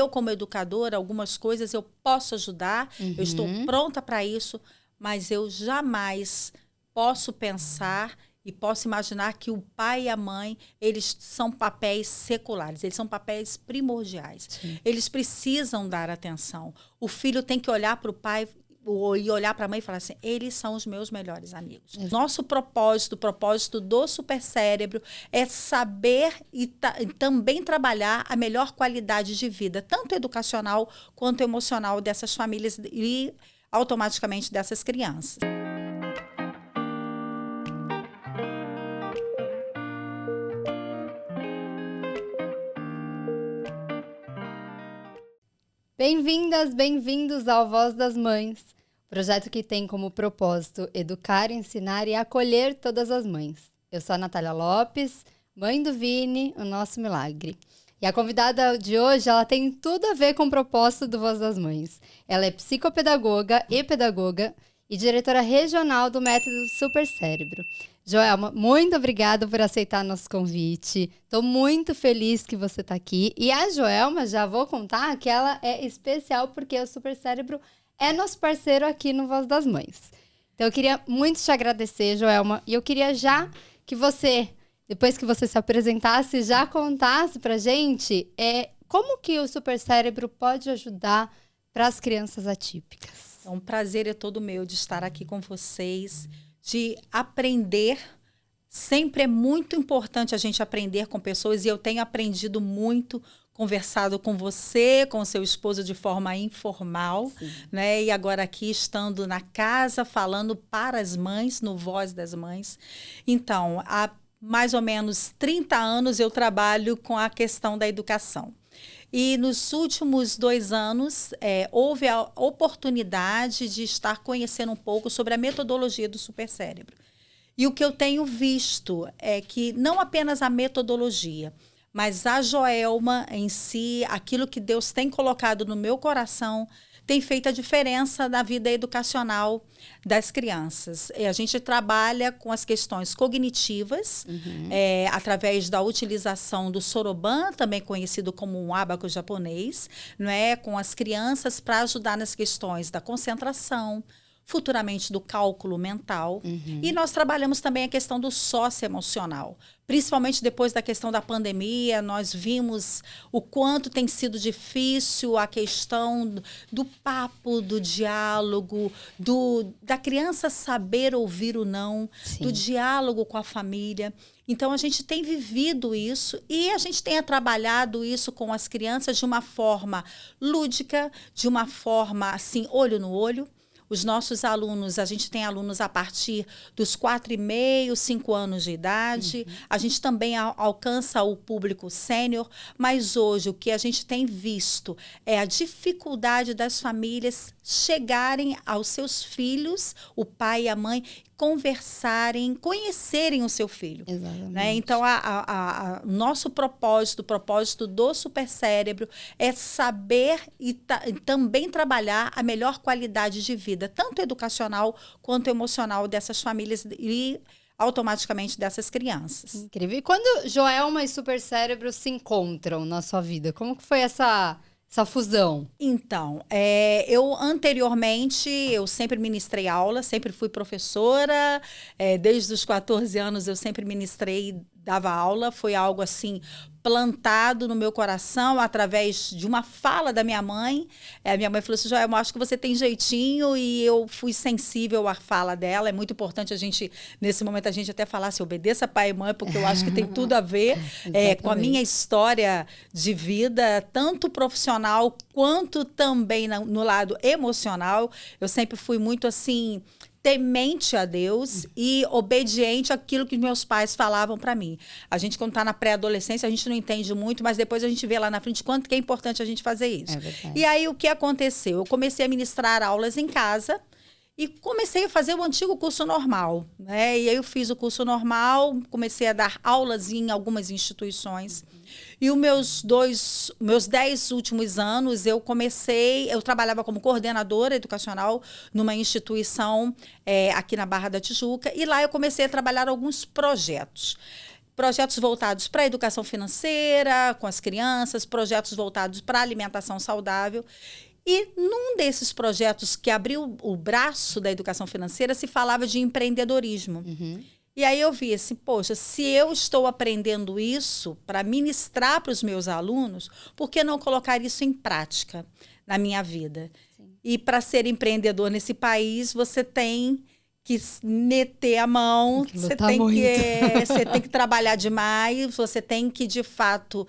eu, como educadora, algumas coisas eu posso ajudar, eu estou pronta para isso, mas eu jamais posso pensar e posso imaginar que o pai e a mãe, eles são papéis seculares, eles são papéis primordiais. Sim. Eles precisam dar atenção. O filho tem que olhar para o pai e olhar para a mãe e falar assim, eles são os meus melhores amigos. Nosso propósito, o propósito do Supercérebro, é saber e também trabalhar a melhor qualidade de vida, tanto educacional quanto emocional dessas famílias e automaticamente dessas crianças. Bem-vindas, bem-vindos ao Voz das Mães, projeto que tem como propósito educar, ensinar e acolher todas as mães. Eu sou a Natália Lopes, mãe do Vini, o nosso milagre. E a convidada de hoje, ela tem tudo a ver com o propósito do Voz das Mães. Ela é psicopedagoga e pedagoga e diretora regional do Método Supercérebro. Joelma, muito obrigada por aceitar nosso convite. Estou muito feliz que você está aqui. E a Joelma, já vou contar que ela é especial porque o Supercérebro é nosso parceiro aqui no Voz das Mães. Então, eu queria muito te agradecer, Joelma. E eu queria já que você, depois que você se apresentasse, já contasse pra gente como que o Supercérebro pode ajudar para as crianças atípicas. É um prazer é todo meu de estar aqui com vocês, de aprender. Sempre é muito importante a gente aprender com pessoas e eu tenho aprendido muito, conversado com você, com seu esposo de forma informal, né? E agora aqui estando na casa, falando para as mães, no Voz das Mães. Então, há mais ou menos 30 anos eu trabalho com a questão da educação. E nos últimos 2 anos, houve a oportunidade de estar conhecendo um pouco sobre a metodologia do Supercérebro. E o que eu tenho visto é que não apenas a metodologia, mas a Joelma em si, aquilo que Deus tem colocado no meu coração, tem feito a diferença na vida educacional das crianças. A gente trabalha com as questões cognitivas, através da utilização do soroban, também conhecido como um ábaco japonês, não é? Com as crianças para ajudar nas questões da concentração, futuramente do cálculo mental. E nós trabalhamos também a questão do socioemocional. Principalmente depois da questão da pandemia, nós vimos o quanto tem sido difícil a questão do papo, do diálogo, da criança saber ouvir o não, do diálogo com a família. Então, a gente tem vivido isso e a gente tem trabalhado isso com as crianças de uma forma lúdica, de uma forma, assim, olho no olho. Os nossos alunos, a gente tem alunos a partir dos 4,5, 5 anos de idade. A gente também alcança o público sênior, mas hoje o que a gente tem visto é a dificuldade das famílias chegarem aos seus filhos, o pai e a mãe, conversarem, conhecerem o seu filho. Né? Então, o nosso propósito, o propósito do Supercérebro é saber e também trabalhar a melhor qualidade de vida, tanto educacional quanto emocional dessas famílias e automaticamente dessas crianças. Incrível. E quando Joelma e Supercérebro se encontram na sua vida, como que foi essa fusão? Então, eu anteriormente, eu sempre ministrei aula, sempre fui professora, desde os 14 anos eu sempre ministrei, dava aula, foi algo assim plantado no meu coração através de uma fala da minha mãe. A minha mãe falou assim, Joelma, eu acho que você tem jeitinho, e eu fui sensível à fala dela. É muito importante a gente, nesse momento, a gente até falar assim, obedeça pai e mãe, porque eu acho que tem tudo a ver com a minha história de vida, tanto profissional quanto também no lado emocional. Eu sempre fui muito assim, temente a Deus e obediente àquilo que meus pais falavam para mim. A gente, quando está na pré-adolescência, a gente não entende muito, mas depois a gente vê lá na frente quanto que é importante a gente fazer isso. E aí, o que aconteceu? Eu comecei a ministrar aulas em casa e comecei a fazer o antigo curso normal, né? E aí eu fiz o curso normal, comecei a dar aulas em algumas instituições. E os meus 10 últimos anos, eu trabalhava como coordenadora educacional numa instituição aqui na Barra da Tijuca, e lá eu comecei a trabalhar alguns projetos. projetos voltados para a educação financeira com as crianças, projetos voltados para a alimentação saudável. E num desses projetos que abriu o braço da educação financeira, se falava de empreendedorismo. E aí eu vi assim, poxa, se eu estou aprendendo isso para ministrar para os meus alunos, por que não colocar isso em prática na minha vida? Sim. E para ser empreendedor nesse país, você tem que meter a mão, você tem que trabalhar demais, você tem que, de fato,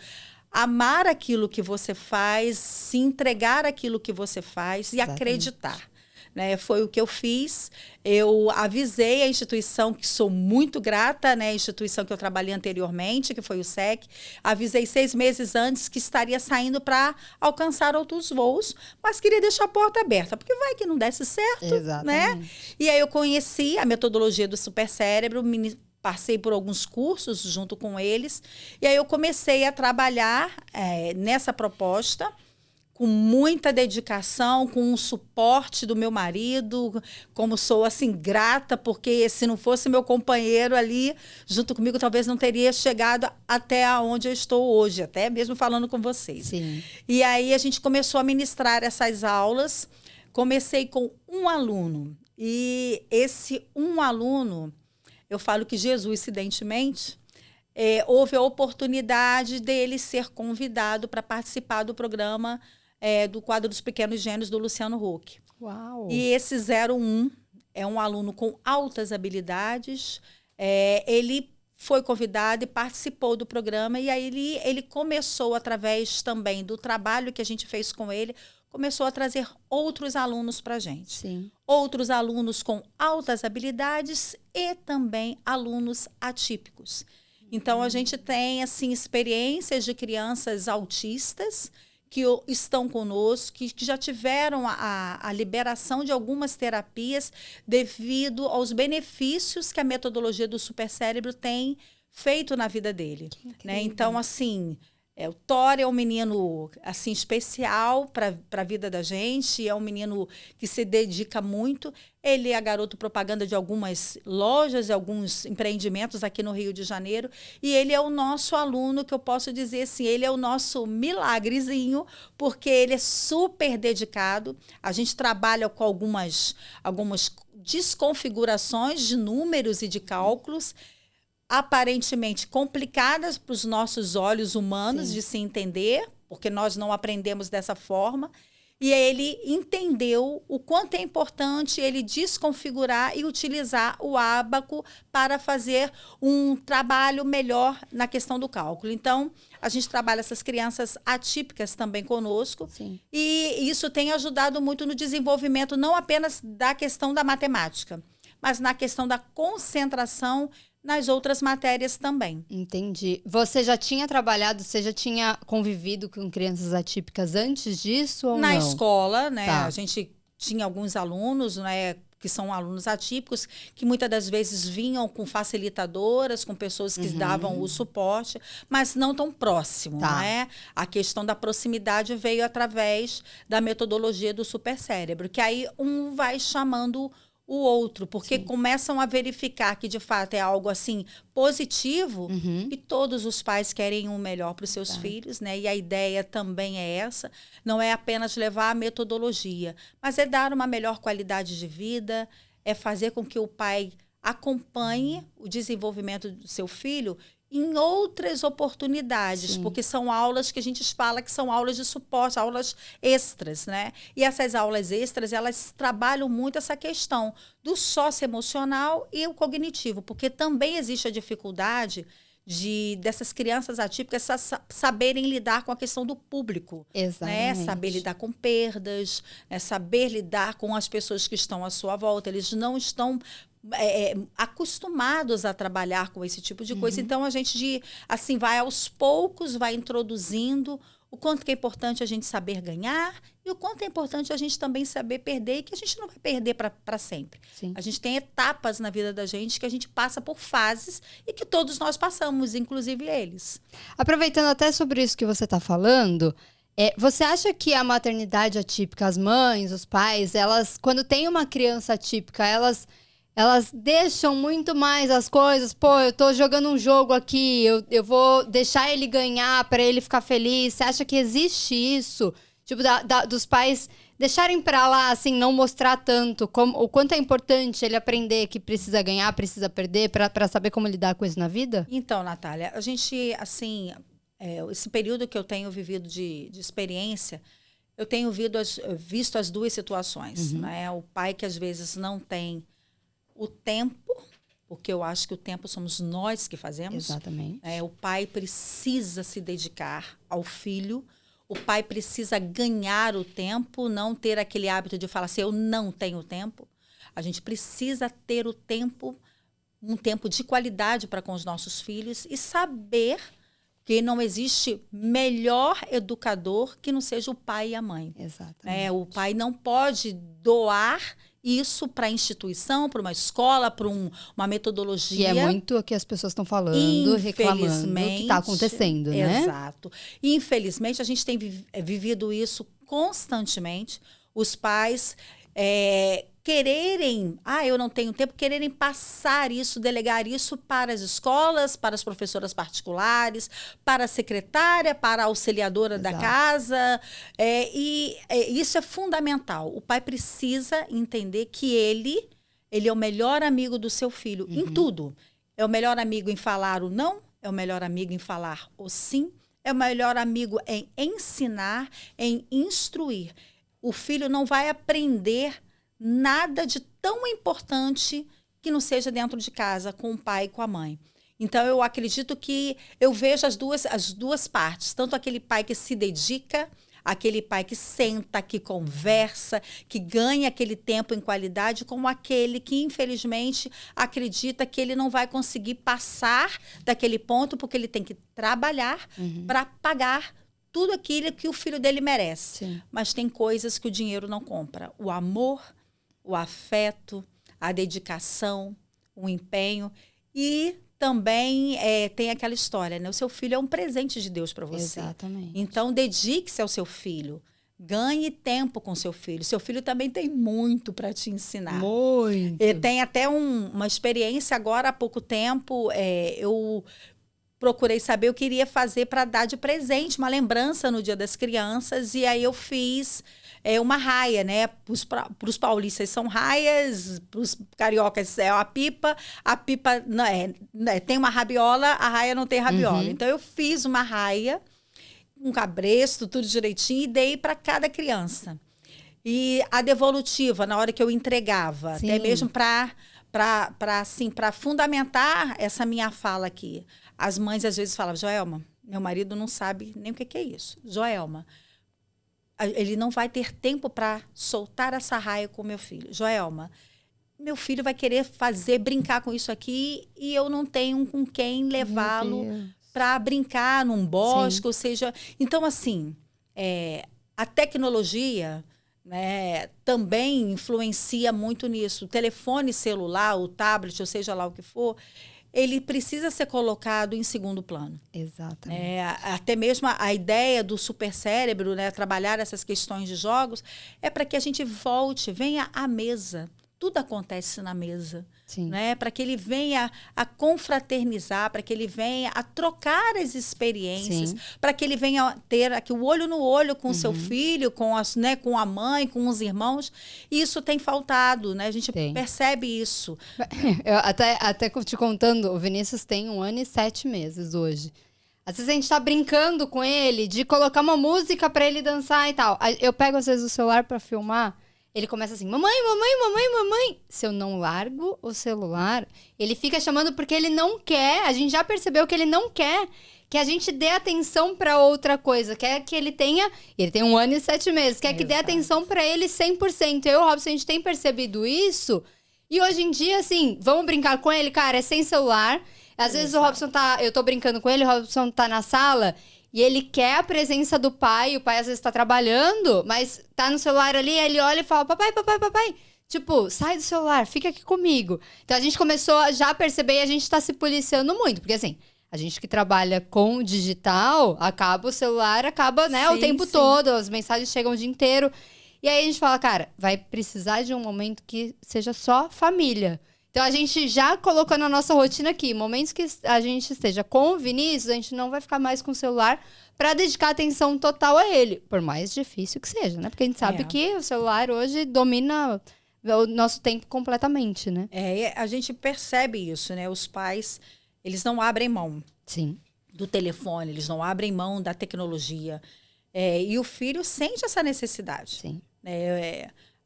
amar aquilo que você faz, se entregar aquilo que você faz e acreditar. Né? Foi o que eu fiz. Eu avisei a instituição, que sou muito grata, né? A instituição que eu trabalhei anteriormente, que foi o SEC. Avisei 6 meses antes que estaria saindo para alcançar outros voos, mas queria deixar a porta aberta, porque vai que não desse certo. Exatamente. Né? E aí eu conheci a metodologia do Supercérebro, passei por alguns cursos junto com eles, e aí eu comecei a trabalhar nessa proposta, com muita dedicação, com um suporte do meu marido, como sou assim grata, porque se não fosse meu companheiro ali junto comigo, talvez não teria chegado até onde eu estou hoje, até mesmo falando com vocês. Sim. E aí a gente começou a ministrar essas aulas. Comecei com um aluno, e esse um aluno, eu falo que Jesus, coincidentemente, houve a oportunidade dele ser convidado para participar do programa do quadro dos Pequenos Gênios do Luciano Huck. Uau! E esse 01 é um aluno com altas habilidades. Ele foi convidado e participou do programa, e aí ele começou, através também do trabalho que a gente fez com ele, começou a trazer outros alunos para a gente. Sim. Outros alunos com altas habilidades e também alunos atípicos. Então, a gente tem assim, experiências de crianças autistas que estão conosco, que já tiveram a liberação de algumas terapias devido aos benefícios que a metodologia do Supercérebro tem feito na vida dele. Né? Então, assim, o Thor é um menino assim, especial para a vida da gente, é um menino que se dedica muito. Ele é garoto propaganda de algumas lojas, de alguns empreendimentos aqui no Rio de Janeiro, e ele é o nosso aluno, que eu posso dizer assim, ele é o nosso milagrezinho, porque ele é super dedicado. A gente trabalha com algumas desconfigurações de números e de cálculos, aparentemente complicadas para os nossos olhos humanos. Sim. De se entender, porque nós não aprendemos dessa forma. E ele entendeu o quanto é importante ele desconfigurar e utilizar o ábaco para fazer um trabalho melhor na questão do cálculo. Então, a gente trabalha essas crianças atípicas também conosco. Sim. E isso tem ajudado muito no desenvolvimento, não apenas da questão da matemática, mas na questão da concentração nas outras matérias também. Entendi. Você já tinha convivido com crianças atípicas antes disso ou não? Na escola, né? Tá. A gente tinha alguns alunos, né, que são alunos atípicos, que muitas das vezes vinham com facilitadoras, com pessoas que davam o suporte, mas não tão próximo, né? A questão da proximidade veio através da metodologia do Supercérebro, que aí um vai chamando o outro, porque começam a verificar que de fato é algo assim positivo, e todos os pais querem o melhor para os seus filhos, né? E a ideia também é essa, não é apenas levar a metodologia, mas é dar uma melhor qualidade de vida, é fazer com que o pai acompanhe o desenvolvimento do seu filho em outras oportunidades, porque são aulas que a gente fala que são aulas de suporte, aulas extras, né? E essas aulas extras, elas trabalham muito essa questão do socioemocional e o cognitivo, porque também existe a dificuldade dessas crianças atípicas saberem lidar com a questão do público. Exatamente. Né? Saber lidar com perdas, saber lidar com as pessoas que estão à sua volta. Eles não estão acostumados a trabalhar com esse tipo de coisa. Então, a gente assim, vai aos poucos, vai introduzindo o quanto que é importante a gente saber ganhar e o quanto é importante a gente também saber perder, e que a gente não vai perder para sempre. Sim. A gente tem etapas na vida da gente que a gente passa por fases e que todos nós passamos, inclusive eles. Aproveitando até sobre isso que você está falando, você acha que a maternidade atípica, as mães, os pais, elas, quando tem uma criança atípica, elas elas deixam muito mais as coisas. Pô, eu tô jogando um jogo aqui, eu vou deixar ele ganhar pra ele ficar feliz. Você acha que existe isso? Tipo, dos pais deixarem pra lá, assim, não mostrar tanto o quanto é importante ele aprender que precisa ganhar, precisa perder, pra saber como lidar com isso na vida? Então, Natália, a gente, assim, esse período que eu tenho vivido de experiência, eu tenho visto as duas situações, né? O pai que às vezes não tem o tempo, porque eu acho que o tempo somos nós que fazemos. Exatamente. O pai precisa se dedicar ao filho, o pai precisa ganhar o tempo, não ter aquele hábito de falar assim, eu não tenho tempo. A gente precisa ter o tempo, um tempo de qualidade para com os nossos filhos e saber que não existe melhor educador que não seja o pai e a mãe. Exatamente. O pai não pode doar isso para a instituição, para uma escola, para uma metodologia. Que é muito o que as pessoas estão falando, reclamando, que está acontecendo, né? Exato. E, infelizmente, a gente tem vivido isso constantemente. Os pais quererem, eu não tenho tempo, quererem passar isso, delegar isso para as escolas, para as professoras particulares, para a secretária, para a auxiliadora da casa. Isso é fundamental. O pai precisa entender que ele é o melhor amigo do seu filho em tudo. É o melhor amigo em falar o não, é o melhor amigo em falar o sim, é o melhor amigo em ensinar, em instruir. O filho não vai aprender nada de tão importante que não seja dentro de casa, com o pai e com a mãe. Então, eu acredito que eu vejo as duas partes. Tanto aquele pai que se dedica, aquele pai que senta, que conversa, que ganha aquele tempo em qualidade, como aquele que, infelizmente, acredita que ele não vai conseguir passar daquele ponto porque ele tem que trabalhar para pagar tudo aquilo que o filho dele merece. Sim. Mas tem coisas que o dinheiro não compra. O amor, o afeto, a dedicação, o empenho. E também tem aquela história, né? O seu filho é um presente de Deus para você. Exatamente. Então, dedique-se ao seu filho. Ganhe tempo com seu filho. Seu filho também tem muito para te ensinar. Muito. Ele tem até uma experiência agora, há pouco tempo, eu procurei saber, eu queria fazer para dar de presente, uma lembrança no Dia das Crianças, e aí eu fiz uma raia, né? Para os paulistas são raias, para os cariocas é a pipa não tem uma rabiola, a raia não tem rabiola. Então eu fiz uma raia, um cabresto, tudo direitinho, e dei para cada criança. E a devolutiva, na hora que eu entregava, Sim. até mesmo para fundamentar essa minha fala aqui. As mães às vezes falavam, Joelma, meu marido não sabe nem o que é isso. Joelma, ele não vai ter tempo para soltar essa raia com meu filho. Joelma, meu filho vai querer brincar com isso aqui e eu não tenho com quem levá-lo para brincar num bosque, ou seja... Então, assim, a tecnologia... né, também influencia muito nisso. O telefone celular, o tablet, ou seja lá o que for, ele precisa ser colocado em segundo plano. Exatamente. Até mesmo a ideia do supercérebro, né, trabalhar essas questões de jogos, é para que a gente venha à mesa. Tudo acontece na mesa. Sim. Né? Para que ele venha a confraternizar, para que ele venha a trocar as experiências, para que ele venha ter aqui o olho no olho com o seu filho, com a mãe, com os irmãos. E isso tem faltado, né? A gente percebe isso. Eu até te contando, o Vinícius tem 1 ano e 7 meses hoje. Às vezes a gente tá brincando com ele de colocar uma música para ele dançar e tal. Eu pego às vezes o celular para filmar. Ele começa assim, mamãe, mamãe, mamãe, mamãe. Se eu não largo o celular, ele fica chamando porque ele não quer. A gente já percebeu que ele não quer que a gente dê atenção para outra coisa. Quer que ele tenha... Ele tem 1 ano e 7 meses. Quer que dê atenção para ele 100%. Eu e o Robson, a gente tem percebido isso. E hoje em dia, assim, vamos brincar com ele? Cara, é sem celular. Às vezes o Robson eu tô brincando com ele, o Robson tá na sala... E ele quer a presença do pai, o pai às vezes tá trabalhando, mas tá no celular ali, ele olha e fala, papai, papai, papai. Tipo, sai do celular, fica aqui comigo. Então a gente começou a já perceber e a gente tá se policiando muito. Porque assim, a gente que trabalha com digital, o celular acaba, né, o tempo todo, as mensagens chegam o dia inteiro. E aí a gente fala, cara, vai precisar de um momento que seja só família. Então, a gente já colocou na nossa rotina aqui, momentos que a gente esteja com o Vinícius, a gente não vai ficar mais com o celular para dedicar atenção total a ele. Por mais difícil que seja, né? Porque a gente sabe que o celular hoje domina o nosso tempo completamente, né? A gente percebe isso, né? Os pais, eles não abrem mão Sim. do telefone, eles não abrem mão da tecnologia. E o filho sente essa necessidade. Sim.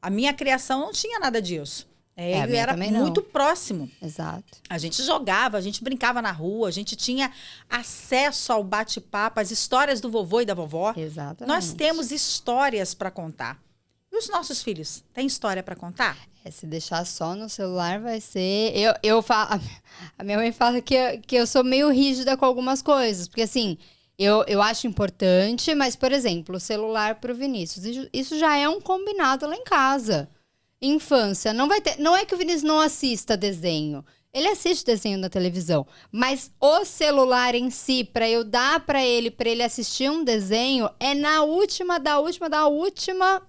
A minha criação não tinha nada disso. Ele era também muito não. próximo. Exato. A gente jogava, a gente brincava na rua, a gente tinha acesso ao bate-papo, às histórias do vovô e da vovó. Exatamente. Nós temos histórias para contar. E os nossos filhos, têm história para contar? Se deixar só no celular vai ser... Eu falo, a minha mãe fala que eu sou meio rígida com algumas coisas. Porque assim, eu acho importante, mas, por exemplo, o celular pro Vinícius. Isso já é um combinado lá em casa. Infância, não vai ter... Não é que o Vinícius não assista desenho. Ele assiste desenho na televisão. Mas o celular em si, pra eu dar pra ele assistir um desenho, é na última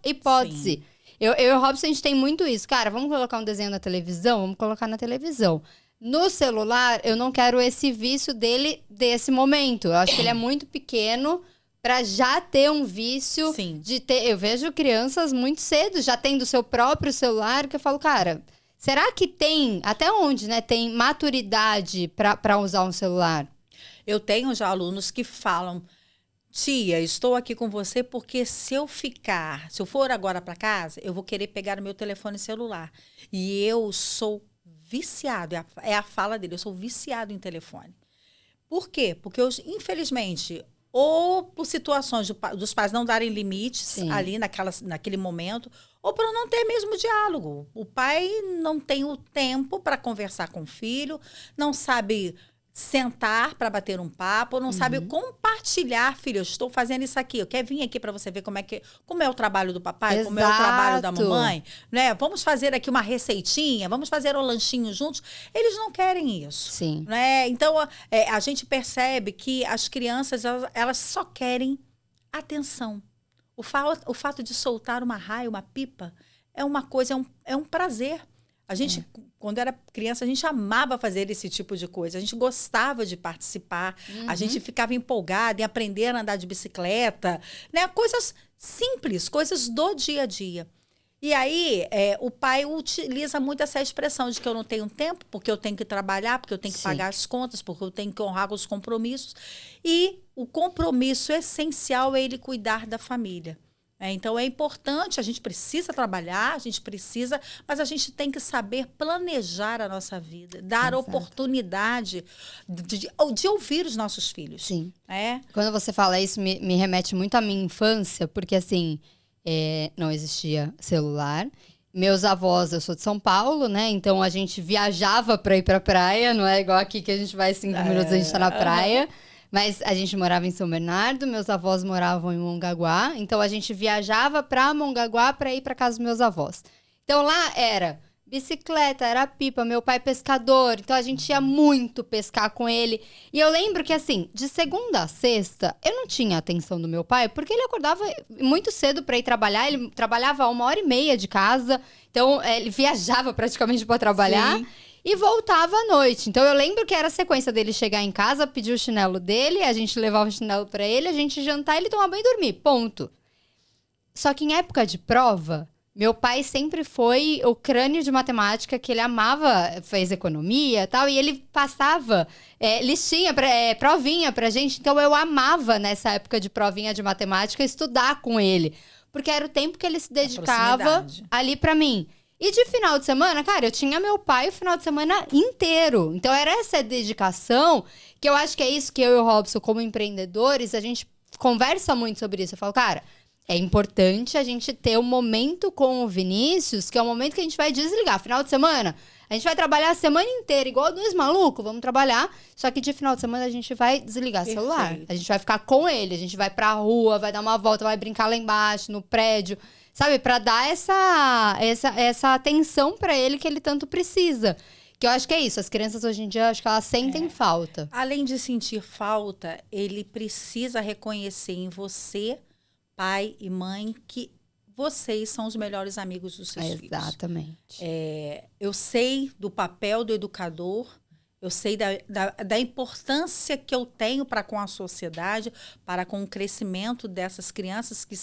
hipótese. Sim. Eu e o Robson, a gente tem muito isso. Cara, vamos colocar um desenho na televisão? Vamos colocar na televisão. No celular, eu não quero esse vício dele desse momento. Eu acho que ele é muito pequeno para já ter um vício. Sim. De ter. Eu vejo crianças muito cedo já tendo o seu próprio celular, que eu falo, cara, será que tem, até onde, né, tem maturidade para usar um celular? Eu tenho já alunos que falam: tia, estou aqui com você porque se eu for agora para casa, eu vou querer pegar o meu telefone celular. E eu sou viciado, é a fala dele, eu sou viciado em telefone. Por quê? Porque eu, infelizmente, ou por situações dos pais não darem limites Sim. ali naquele momento, ou por não ter mesmo diálogo. O pai não tem o tempo para conversar com o filho, não sabe sentar para bater um papo, não sabe compartilhar, filho, eu estou fazendo isso aqui, eu quero vir aqui para você ver como é o trabalho do papai, como é o trabalho da mamãe, né? Vamos fazer aqui uma receitinha, vamos fazer um lanchinho juntos. Eles não querem isso. Sim. Né? Então, a gente percebe que as crianças, elas só querem atenção. O fato de soltar uma raia, uma pipa, é uma coisa, é um prazer. A gente, quando era criança, a gente amava fazer esse tipo de coisa. A gente gostava de participar. A gente ficava empolgada em aprender a andar de bicicleta. Né? Coisas simples, coisas do dia a dia. E aí, o pai utiliza muito essa expressão de que eu não tenho tempo, porque eu tenho que trabalhar, porque eu tenho que pagar as contas, porque eu tenho que honrar os compromissos. E o compromisso essencial é ele cuidar da família. Então, é importante, a gente precisa trabalhar, mas a gente tem que saber planejar a nossa vida, dar oportunidade de ouvir os nossos filhos. Sim. Quando você fala isso, me remete muito à minha infância, porque assim, não existia celular. Meus avós, eu sou de São Paulo, né? Então, a gente viajava para ir pra praia, não é igual aqui que a gente vai 5 minutos, a gente tá na praia. Mas a gente morava em São Bernardo, meus avós moravam em Mongaguá. Então, a gente viajava pra Mongaguá pra ir pra casa dos meus avós. Então, lá era bicicleta, era pipa, meu pai pescador. Então, a gente ia muito pescar com ele. E eu lembro que, assim, de segunda a sexta, eu não tinha a atenção do meu pai, porque ele acordava muito cedo pra ir trabalhar. Ele trabalhava 1h30 de casa. Então, ele viajava praticamente pra trabalhar. Sim. E voltava à noite. Então, eu lembro que era a sequência dele chegar em casa, pedir o chinelo dele, a gente levava o chinelo pra ele, a gente jantar, ele tomar banho e dormir. Ponto. Só que em época de prova, meu pai sempre foi o crânio de matemática, que ele amava, fez economia e tal, e ele passava listinha, provinha pra gente. Então, eu amava, nessa época de provinha de matemática, estudar com ele. Porque era o tempo que ele se dedicava ali pra mim. E de final de semana, cara, eu tinha meu pai o final de semana inteiro. Então, era essa dedicação, que eu acho que é isso que eu e o Robson, como empreendedores, a gente conversa muito sobre isso. Eu falo, cara, é importante a gente ter um momento com o Vinícius, que é o momento que a gente vai desligar. Final de semana, a gente vai trabalhar a semana inteira, igual dois malucos, vamos trabalhar. Só que de final de semana a gente vai desligar o celular. A gente vai ficar com ele, a gente vai pra rua, vai dar uma volta, vai brincar lá embaixo, no prédio. Sabe, pra dar essa atenção pra ele que ele tanto precisa. Que eu acho que é isso. As crianças hoje em dia, eu acho que elas sentem falta. Além de sentir falta, ele precisa reconhecer em você, pai e mãe, que vocês são os melhores amigos dos seus filhos. Exatamente. Eu sei do papel do educador, eu sei da importância que eu tenho para com a sociedade, para com o crescimento dessas crianças que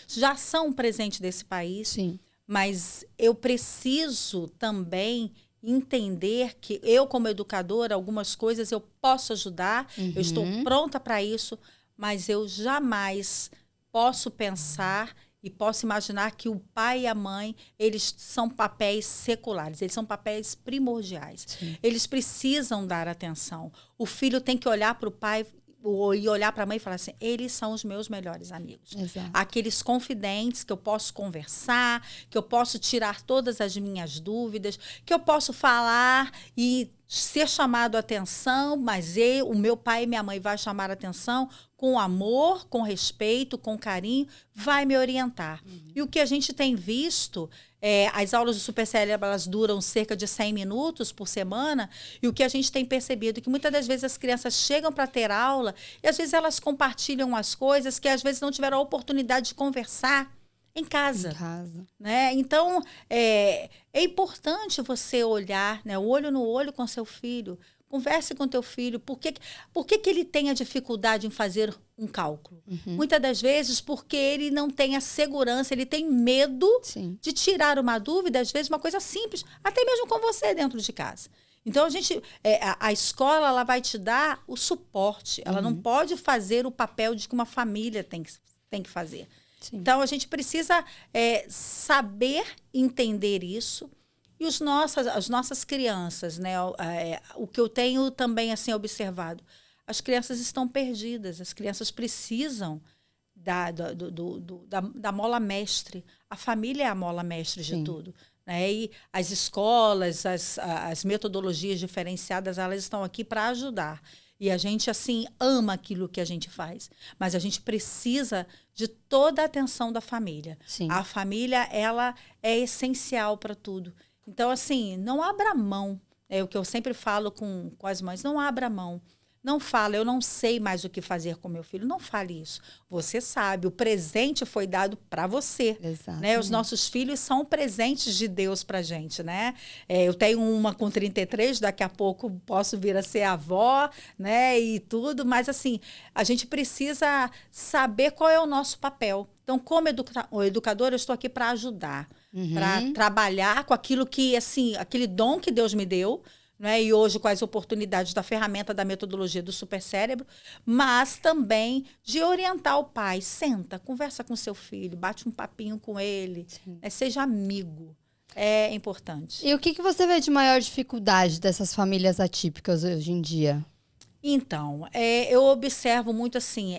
já são um presente desse país. Sim. Mas eu preciso também entender que eu, como educadora, algumas coisas eu posso ajudar, eu estou pronta para isso, mas eu jamais posso pensar e posso imaginar que o pai e a mãe, eles são papéis seculares, eles são papéis primordiais. Sim. Eles precisam dar atenção. O filho tem que olhar para o pai e olhar para a mãe e falar assim, eles são os meus melhores amigos. Exato. Aqueles confidentes que eu posso conversar, que eu posso tirar todas as minhas dúvidas, que eu posso falar e ser chamado a atenção, mas o meu pai e minha mãe vai chamar a atenção com amor, com respeito, com carinho, vai me orientar. E o que a gente tem visto, as aulas do Super Cérebro, elas duram cerca de 100 minutos por semana, e o que a gente tem percebido é que muitas das vezes as crianças chegam para ter aula e às vezes elas compartilham as coisas que às vezes não tiveram a oportunidade de conversar em casa. Né? Então, é importante você olhar, né, olho no olho com seu filho. Converse com teu filho. Por que ele tem a dificuldade em fazer um cálculo? Muitas das vezes porque ele não tem a segurança, ele tem medo de tirar uma dúvida, às vezes uma coisa simples, até mesmo com você dentro de casa. Então, a escola ela vai te dar o suporte. Ela não pode fazer o papel de que uma família tem que fazer. Sim. Então, a gente precisa saber entender isso. E as nossas crianças, né? O que eu tenho também assim, observado, as crianças estão perdidas, as crianças precisam da mola mestre. A família é a mola mestre de tudo. Né? E as escolas, as metodologias diferenciadas, elas estão aqui para ajudar. E a gente, assim, ama aquilo que a gente faz. Mas a gente precisa de toda a atenção da família. Sim. A família, ela é essencial para tudo. Então, assim, não abra mão. É o que eu sempre falo com as mães. Não abra mão. Não fala, eu não sei mais o que fazer com meu filho. Não fale isso. Você sabe, o presente foi dado para você. Né? Os nossos filhos são presentes de Deus para a gente. Né? Eu tenho uma com 33, daqui a pouco posso vir a ser avó, né? E tudo. Mas, assim, a gente precisa saber qual é o nosso papel. Então, como educadora, eu estou aqui para ajudar. Para trabalhar com aquilo que, assim, aquele dom que Deus me deu, né? E hoje com as oportunidades da ferramenta da metodologia do Super Cérebro, mas também de orientar o pai. Senta, conversa com seu filho, bate um papinho com ele, né? Seja amigo. É importante. E o que você vê de maior dificuldade dessas famílias atípicas hoje em dia? Então, eu observo muito assim,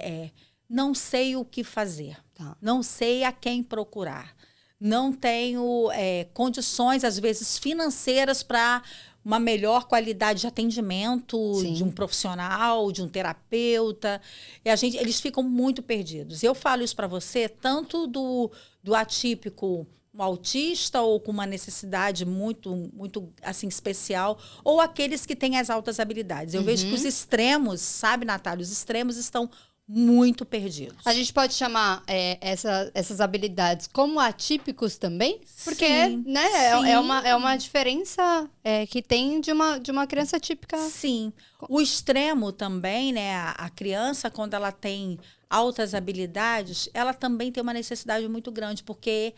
não sei o que fazer, não sei a quem procurar. Não tenho condições, às vezes, financeiras para uma melhor qualidade de atendimento de um profissional, de um terapeuta. E eles ficam muito perdidos. Eu falo isso para você, tanto do atípico, um autista ou com uma necessidade muito, muito assim, especial, ou aqueles que têm as altas habilidades. Eu vejo que os extremos, sabe, Natália? Os extremos estão muito perdidos. A gente pode chamar essas habilidades como atípicos também? Porque né, é uma diferença que tem de uma criança típica. Sim. O extremo também, né? A criança, quando ela tem altas habilidades, ela também tem uma necessidade muito grande, porque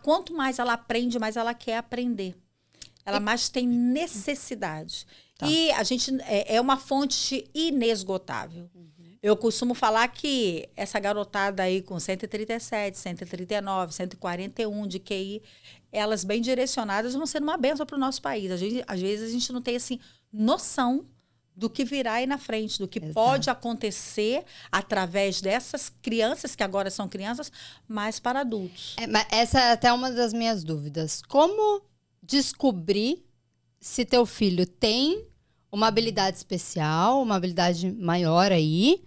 quanto mais ela aprende, mais ela quer aprender. Ela mais tem necessidade. E a gente é uma fonte inesgotável. Eu costumo falar que essa garotada aí com 137, 139, 141 de QI, elas bem direcionadas vão ser uma bênção para o nosso país. Às vezes a gente não tem assim, noção do que virá aí na frente, do que pode acontecer através dessas crianças, que agora são crianças, mas para adultos. Mas essa é até uma das minhas dúvidas. Como descobrir se teu filho tem uma habilidade especial, uma habilidade maior aí,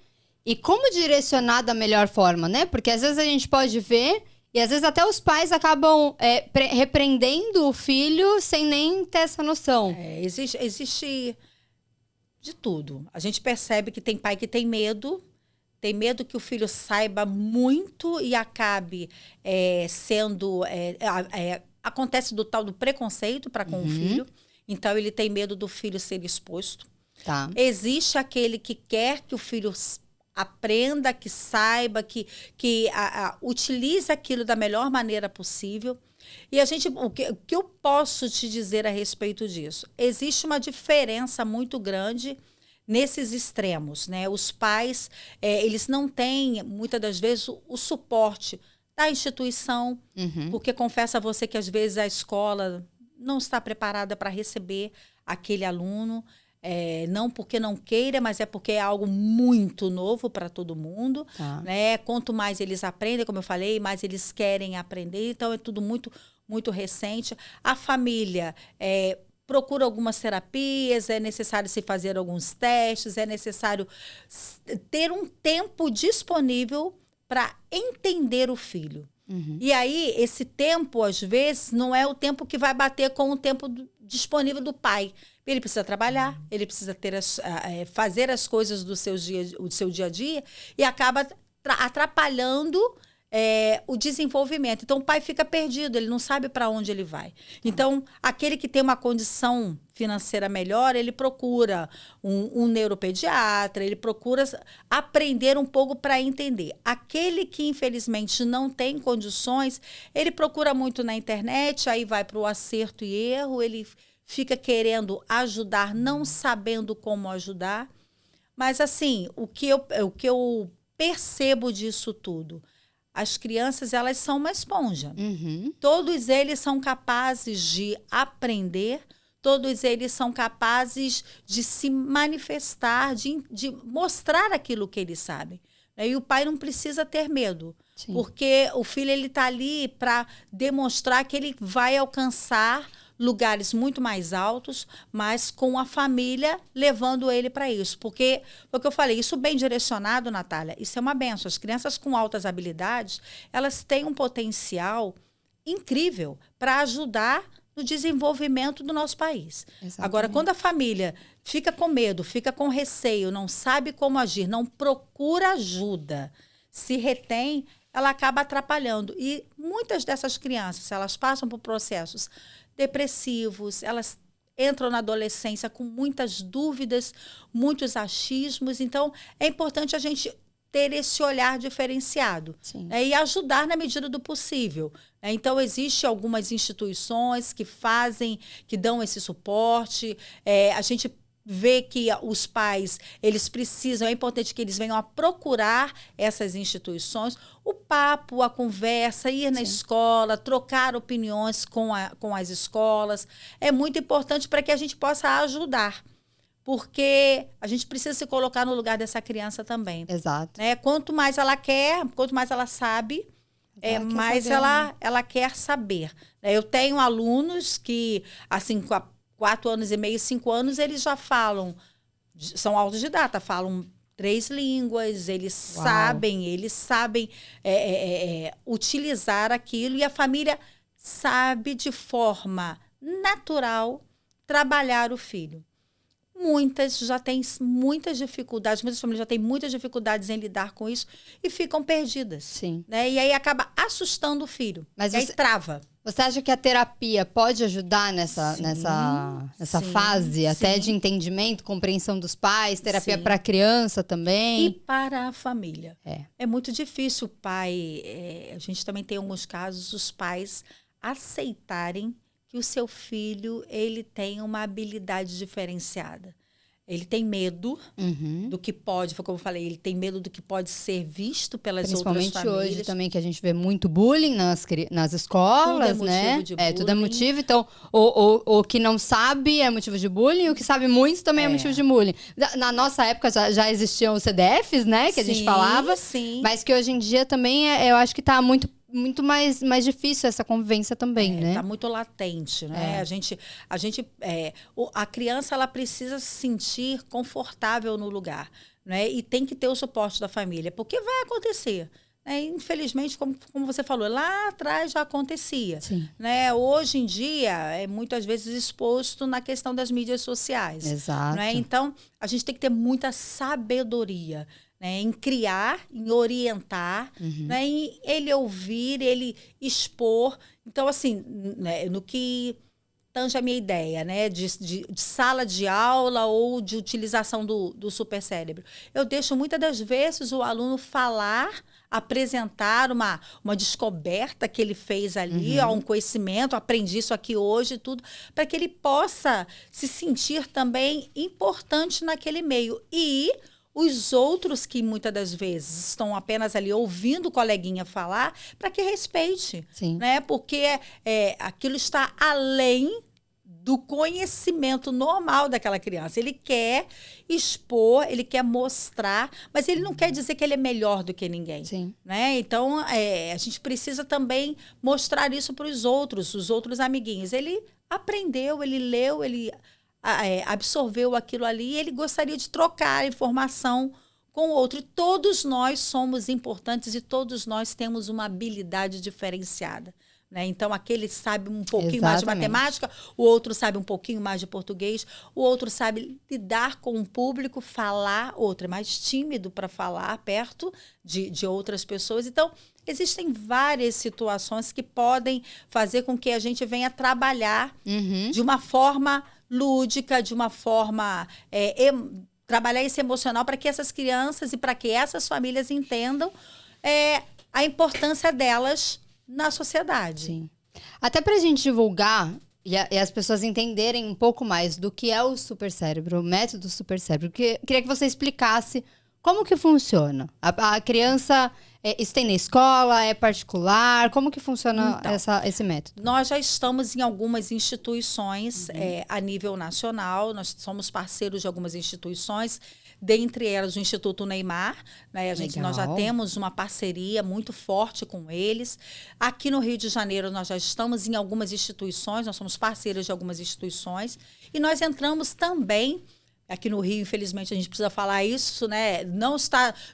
e como direcionar da melhor forma, né? Porque às vezes a gente pode ver, e às vezes até os pais acabam repreendendo o filho sem nem ter essa noção. Existe de tudo. A gente percebe que tem pai que tem medo, tem medo que o filho saiba muito e acabe sendo... acontece do tal do preconceito para com o filho. Então, ele tem medo do filho ser exposto. Tá. Existe aquele que quer que o filho aprenda, que saiba, que utilize aquilo da melhor maneira possível. E o que eu posso te dizer a respeito disso? Existe uma diferença muito grande nesses extremos, né? Os pais, eles não têm, muitas das vezes, o suporte da instituição, porque confesso a você que, às vezes, a escola não está preparada para receber aquele aluno, não porque não queira, mas é porque é algo muito novo para todo mundo. Tá. Né? Quanto mais eles aprendem, como eu falei, mais eles querem aprender. Então, é tudo muito, muito recente. A família procura algumas terapias, é necessário se fazer alguns testes, é necessário ter um tempo disponível para entender o filho. E aí, esse tempo, às vezes, não é o tempo que vai bater com o tempo disponível do pai. Ele precisa trabalhar, ele precisa fazer as coisas do seu dia a dia e acaba atrapalhando o desenvolvimento. Então, o pai fica perdido, ele não sabe para onde ele vai. Então, aquele que tem uma condição financeira melhor, ele procura um neuropediatra, ele procura aprender um pouco para entender. Aquele que, infelizmente, não tem condições, ele procura muito na internet, aí vai para o acerto e erro, ele fica querendo ajudar, não sabendo como ajudar. Mas, assim, o que eu percebo disso tudo? As crianças, elas são uma esponja. Todos eles são capazes de aprender, todos eles são capazes de se manifestar, de mostrar aquilo que eles sabem. E o pai não precisa ter medo, porque o filho está ali para demonstrar que ele vai alcançar lugares muito mais altos, mas com a família levando ele para isso. Porque, o que eu falei, isso bem direcionado, Natália, isso é uma benção. As crianças com altas habilidades, elas têm um potencial incrível para ajudar no desenvolvimento do nosso país. Exatamente. Agora, quando a família fica com medo, fica com receio, não sabe como agir, não procura ajuda, se retém, ela acaba atrapalhando. E muitas dessas crianças, elas passam por processos depressivos, elas entram na adolescência com muitas dúvidas, muitos achismos. Então, é importante a gente ter esse olhar diferenciado, né, e ajudar na medida do possível. Então, existem algumas instituições que dão esse suporte. A gente vê que os pais, eles precisam, é importante que eles venham a procurar essas instituições, o papo, a conversa, ir na escola, trocar opiniões com as escolas. É muito importante para que a gente possa ajudar, porque a gente precisa se colocar no lugar dessa criança também. Exato. Né? Quanto mais ela quer, quanto mais ela sabe, mais ela quer saber. Eu tenho alunos que, assim, com 4 anos e meio, 5 anos, eles já são autodidatas, falam 3 línguas, eles sabem utilizar aquilo, e a família sabe de forma natural trabalhar o filho. Muitas já têm muitas dificuldades, muitas famílias já têm muitas dificuldades em lidar com isso e ficam perdidas. Né? E aí acaba assustando o filho. Mas aí trava. Você acha que a terapia pode ajudar nessa fase, até de entendimento, compreensão dos pais, terapia para a criança também? E para a família. É muito difícil o pai... a gente também tem alguns casos, os pais aceitarem que o seu filho ele tem uma habilidade diferenciada. Ele tem medo do que pode, foi como eu falei, ele tem medo do que pode ser visto pelas outras famílias. Principalmente hoje também, que a gente vê muito bullying nas escolas, tudo né? De bullying. Tudo é motivo. Então, o que não sabe é motivo de bullying, o que sabe muito também é motivo de bullying. Na nossa época já existiam os CDFs, né? Que a gente falava. Sim. Mas que hoje em dia também, eu acho que está muito mais difícil essa convivência também, né? Tá muito latente, né? A criança, ela precisa se sentir confortável no lugar, né? E tem que ter o suporte da família, porque vai acontecer. Né? Infelizmente, como você falou, lá atrás já acontecia. Né? Hoje em dia, é muitas vezes exposto na questão das mídias sociais. Exato. Né? Então, a gente tem que ter muita sabedoria. né, em criar, em orientar, né, em ele ouvir, ele expor. Então, assim, né, no que tange a minha ideia, né, de sala de aula ou de utilização do supercérebro. Eu deixo muitas das vezes o aluno falar, apresentar uma descoberta que ele fez ali, um conhecimento, aprendi isso aqui hoje, tudo, para que ele possa se sentir também importante naquele meio. E os outros que muitas das vezes estão apenas ali ouvindo o coleguinha falar, para que respeite, Sim. né? Porque aquilo está além do conhecimento normal daquela criança. Ele quer expor, ele quer mostrar, mas ele não quer dizer que ele é melhor do que ninguém. Sim. Né? Então, a gente precisa também mostrar isso para os outros amiguinhos. Ele aprendeu, ele leu, ele absorveu aquilo ali e ele gostaria de trocar a informação com o outro. E todos nós somos importantes e todos nós temos uma habilidade diferenciada. Né? Então, aquele sabe um pouquinho mais de matemática, o outro sabe um pouquinho mais de português, o outro sabe lidar com o público, falar, outro é mais tímido para falar perto de outras pessoas. Então, existem várias situações que podem fazer com que a gente venha trabalhar de uma forma lúdica, de uma forma... trabalhar esse emocional para que essas crianças e para que essas famílias entendam a importância delas na sociedade. Sim. Até para a gente divulgar e as pessoas entenderem um pouco mais do que é o supercérebro, o método supercérebro, queria que você explicasse como que funciona. A criança, isso tem na escola, é particular? Como que funciona esse método? Nós já estamos em algumas instituições a nível nacional, nós somos parceiros de algumas instituições, dentre elas o Instituto Neymar, né? Nós já temos uma parceria muito forte com eles. Aqui no Rio de Janeiro nós já estamos em algumas instituições, nós somos parceiros de algumas instituições e nós entramos também aqui no Rio, infelizmente, a gente precisa falar isso, né?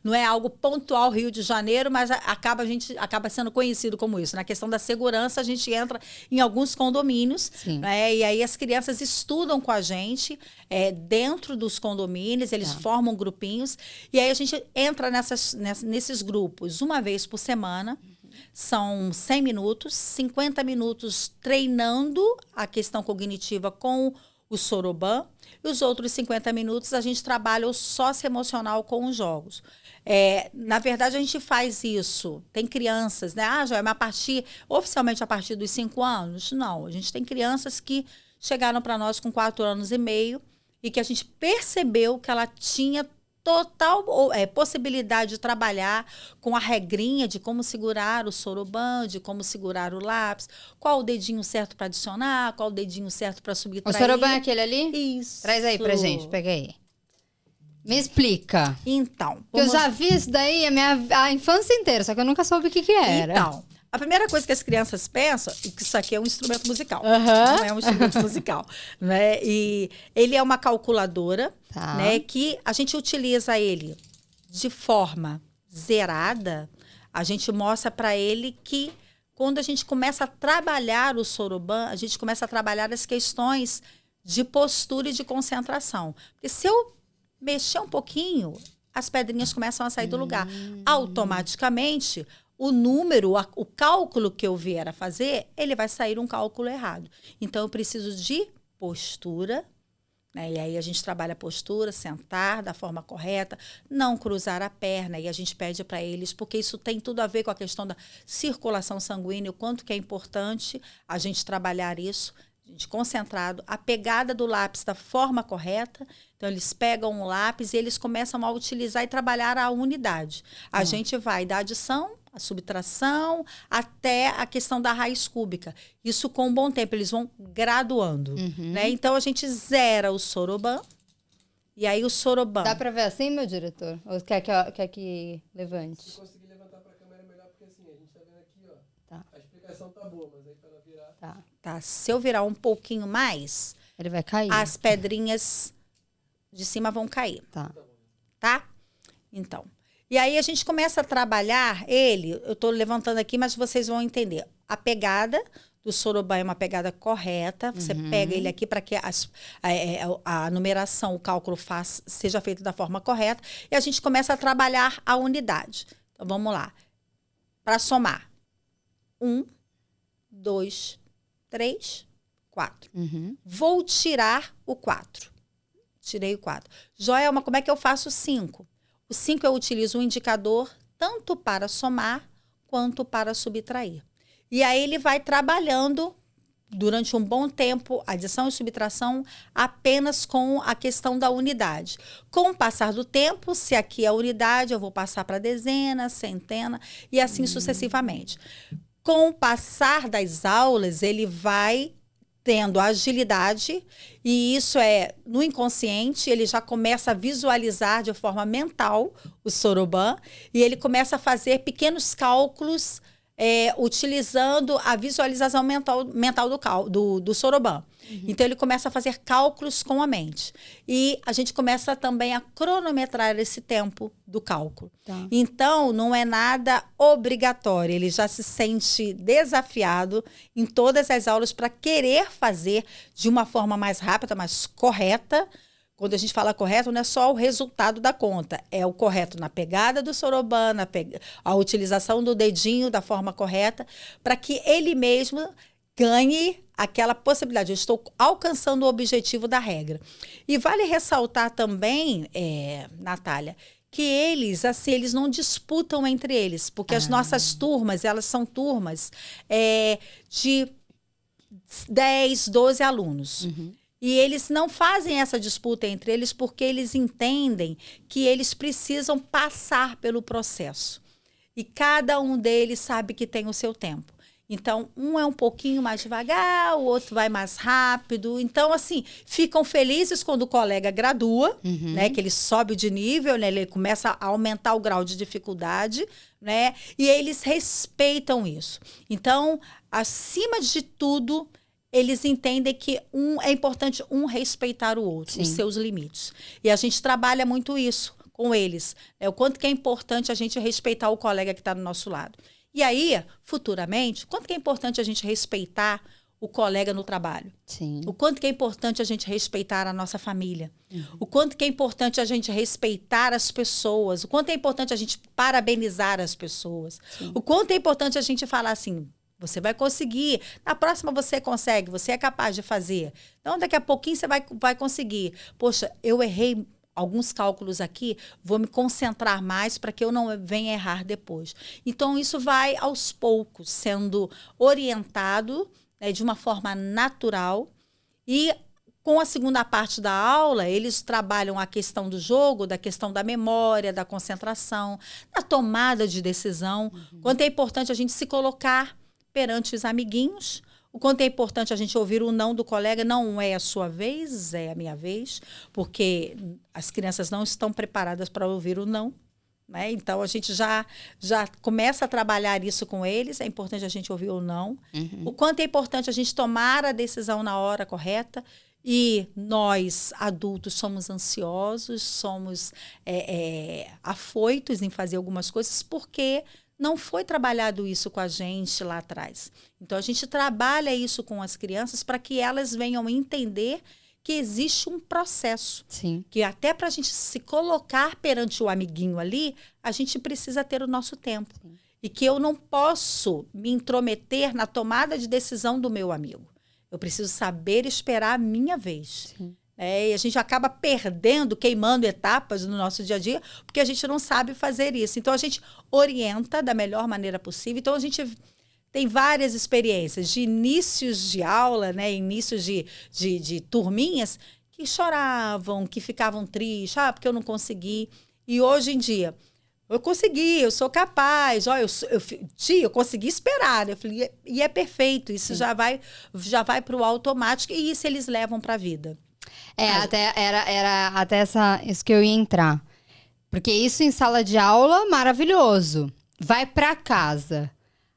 Não é algo pontual Rio de Janeiro, mas a gente acaba sendo conhecido como isso. Na questão da segurança, a gente entra em alguns condomínios, né? E aí as crianças estudam com a gente dentro dos condomínios, eles formam grupinhos, e aí a gente entra nesses grupos uma vez por semana. São 100 minutos, 50 minutos treinando a questão cognitiva com o Soroban, e os outros 50 minutos a gente trabalha o socioemocional com os jogos. Na verdade, a gente faz isso. Tem crianças, né? Joelma, oficialmente a partir dos 5 anos? Não, a gente tem crianças que chegaram para nós com 4 anos e meio e que a gente percebeu que ela tinha total possibilidade de trabalhar com a regrinha de como segurar o Soroban, de como segurar o lápis, qual o dedinho certo para adicionar, qual o dedinho certo para subtrair. O Soroban é aquele ali? Isso. Traz aí pra gente, pega aí. Me explica. Então. Eu já vi isso daí a infância inteira, só que eu nunca soube o que era. Então, a primeira coisa que as crianças pensam é que isso aqui é um instrumento musical. Não é um instrumento musical. Né? E ele é uma calculadora, né, que a gente utiliza ele de forma zerada. A gente mostra para ele que quando a gente começa a trabalhar o Soroban, a gente começa a trabalhar as questões de postura e de concentração. Porque se eu mexer um pouquinho, as pedrinhas começam a sair do lugar. Automaticamente, o número, o cálculo que eu vier a fazer, ele vai sair um cálculo errado. Então, eu preciso de postura, né? E aí a gente trabalha a postura, sentar da forma correta, não cruzar a perna. E a gente pede para eles, porque isso tem tudo a ver com a questão da circulação sanguínea, o quanto que é importante a gente trabalhar isso, a gente concentrado, a pegada do lápis da forma correta. Então, eles pegam o lápis e eles começam a utilizar e trabalhar a unidade. A gente vai da adição, a subtração, até a questão da raiz cúbica. Isso com um bom tempo, eles vão graduando. Né? Então, a gente zera o Soroban, e aí o Soroban... Dá para ver assim, meu diretor? Ou quer que levante? Se conseguir levantar para a câmera, é melhor, porque assim, a gente tá vendo aqui, ó. Tá. A explicação tá boa, mas aí para ela virar... Tá. Se eu virar um pouquinho mais... Ele vai cair. As pedrinhas de cima vão cair. Tá. Tá? Então... E aí a gente começa a trabalhar ele, eu estou levantando aqui, mas vocês vão entender. A pegada do soroban é uma pegada correta. Você pega ele aqui para que a numeração, o cálculo seja feito da forma correta. E a gente começa a trabalhar a unidade. Então, vamos lá. Para somar. 1, 2, 3, 4. Vou tirar o 4. Tirei o 4. Joelma, como é que eu faço o 5? O 5 eu utilizo um indicador tanto para somar quanto para subtrair. E aí ele vai trabalhando durante um bom tempo, adição e subtração, apenas com a questão da unidade. Com o passar do tempo, se aqui é a unidade, eu vou passar para dezena, centena e assim sucessivamente. Com o passar das aulas, ele vai tendo agilidade, e isso é no inconsciente, ele já começa a visualizar de forma mental o soroban, e ele começa a fazer pequenos cálculos utilizando a visualização mental do soroban. Então, ele começa a fazer cálculos com a mente. E a gente começa também a cronometrar esse tempo do cálculo. Tá. Então, não é nada obrigatório. Ele já se sente desafiado em todas as aulas para querer fazer de uma forma mais rápida, mais correta. Quando a gente fala correto, não é só o resultado da conta, é o correto na pegada do soroban, a utilização do dedinho da forma correta, para que ele mesmo ganhe aquela possibilidade. Eu estou alcançando o objetivo da regra. E vale ressaltar também, Natália, que eles, assim, eles não disputam entre eles, porque as nossas turmas, elas são turmas de 10, 12 alunos. E eles não fazem essa disputa entre eles porque eles entendem que eles precisam passar pelo processo. E cada um deles sabe que tem o seu tempo. Então, um é um pouquinho mais devagar, o outro vai mais rápido. Então, assim, ficam felizes quando o colega gradua, né? Que ele sobe de nível, né? Ele começa a aumentar o grau de dificuldade, né? E eles respeitam isso. Então, acima de tudo, eles entendem que é importante respeitar o outro, os seus limites. E a gente trabalha muito isso com eles. O quanto que é importante a gente respeitar o colega que está do nosso lado. E aí, futuramente, quanto que é importante a gente respeitar o colega no trabalho. Sim. O quanto que é importante a gente respeitar a nossa família. O quanto que é importante a gente respeitar as pessoas. O quanto é importante a gente parabenizar as pessoas. Sim. O quanto é importante a gente falar assim... Você vai conseguir. Na próxima você consegue, você é capaz de fazer. Então, daqui a pouquinho você vai conseguir. Poxa, eu errei alguns cálculos aqui, vou me concentrar mais para que eu não venha errar depois. Então, isso vai aos poucos sendo orientado, né, de uma forma natural. E com a segunda parte da aula, eles trabalham a questão do jogo, da questão da memória, da concentração, da tomada de decisão. Quanto é importante a gente se colocar perante os amiguinhos, o quanto é importante a gente ouvir o não do colega, não é a sua vez, é a minha vez, porque as crianças não estão preparadas para ouvir o não, né? Então, a gente já começa a trabalhar isso com eles, é importante a gente ouvir o não. O quanto é importante a gente tomar a decisão na hora correta, e nós, adultos, somos ansiosos, somos afoitos em fazer algumas coisas, porque... não foi trabalhado isso com a gente lá atrás. Então, a gente trabalha isso com as crianças para que elas venham entender que existe um processo. Sim. Que até para a gente se colocar perante o amiguinho ali, a gente precisa ter o nosso tempo. Sim. E que eu não posso me intrometer na tomada de decisão do meu amigo. Eu preciso saber esperar a minha vez. Sim. E a gente acaba perdendo, queimando etapas no nosso dia a dia, porque a gente não sabe fazer isso. Então, a gente orienta da melhor maneira possível. Então, a gente tem várias experiências de inícios de aula, né, inícios de turminhas, que choravam, que ficavam tristes, porque eu não consegui. E hoje em dia, eu consegui, eu sou capaz, eu consegui esperar. Eu falei, e é perfeito, isso já vai para o automático, e isso eles levam para a vida. Era até isso que eu ia entrar. Porque isso em sala de aula, maravilhoso. Vai pra casa.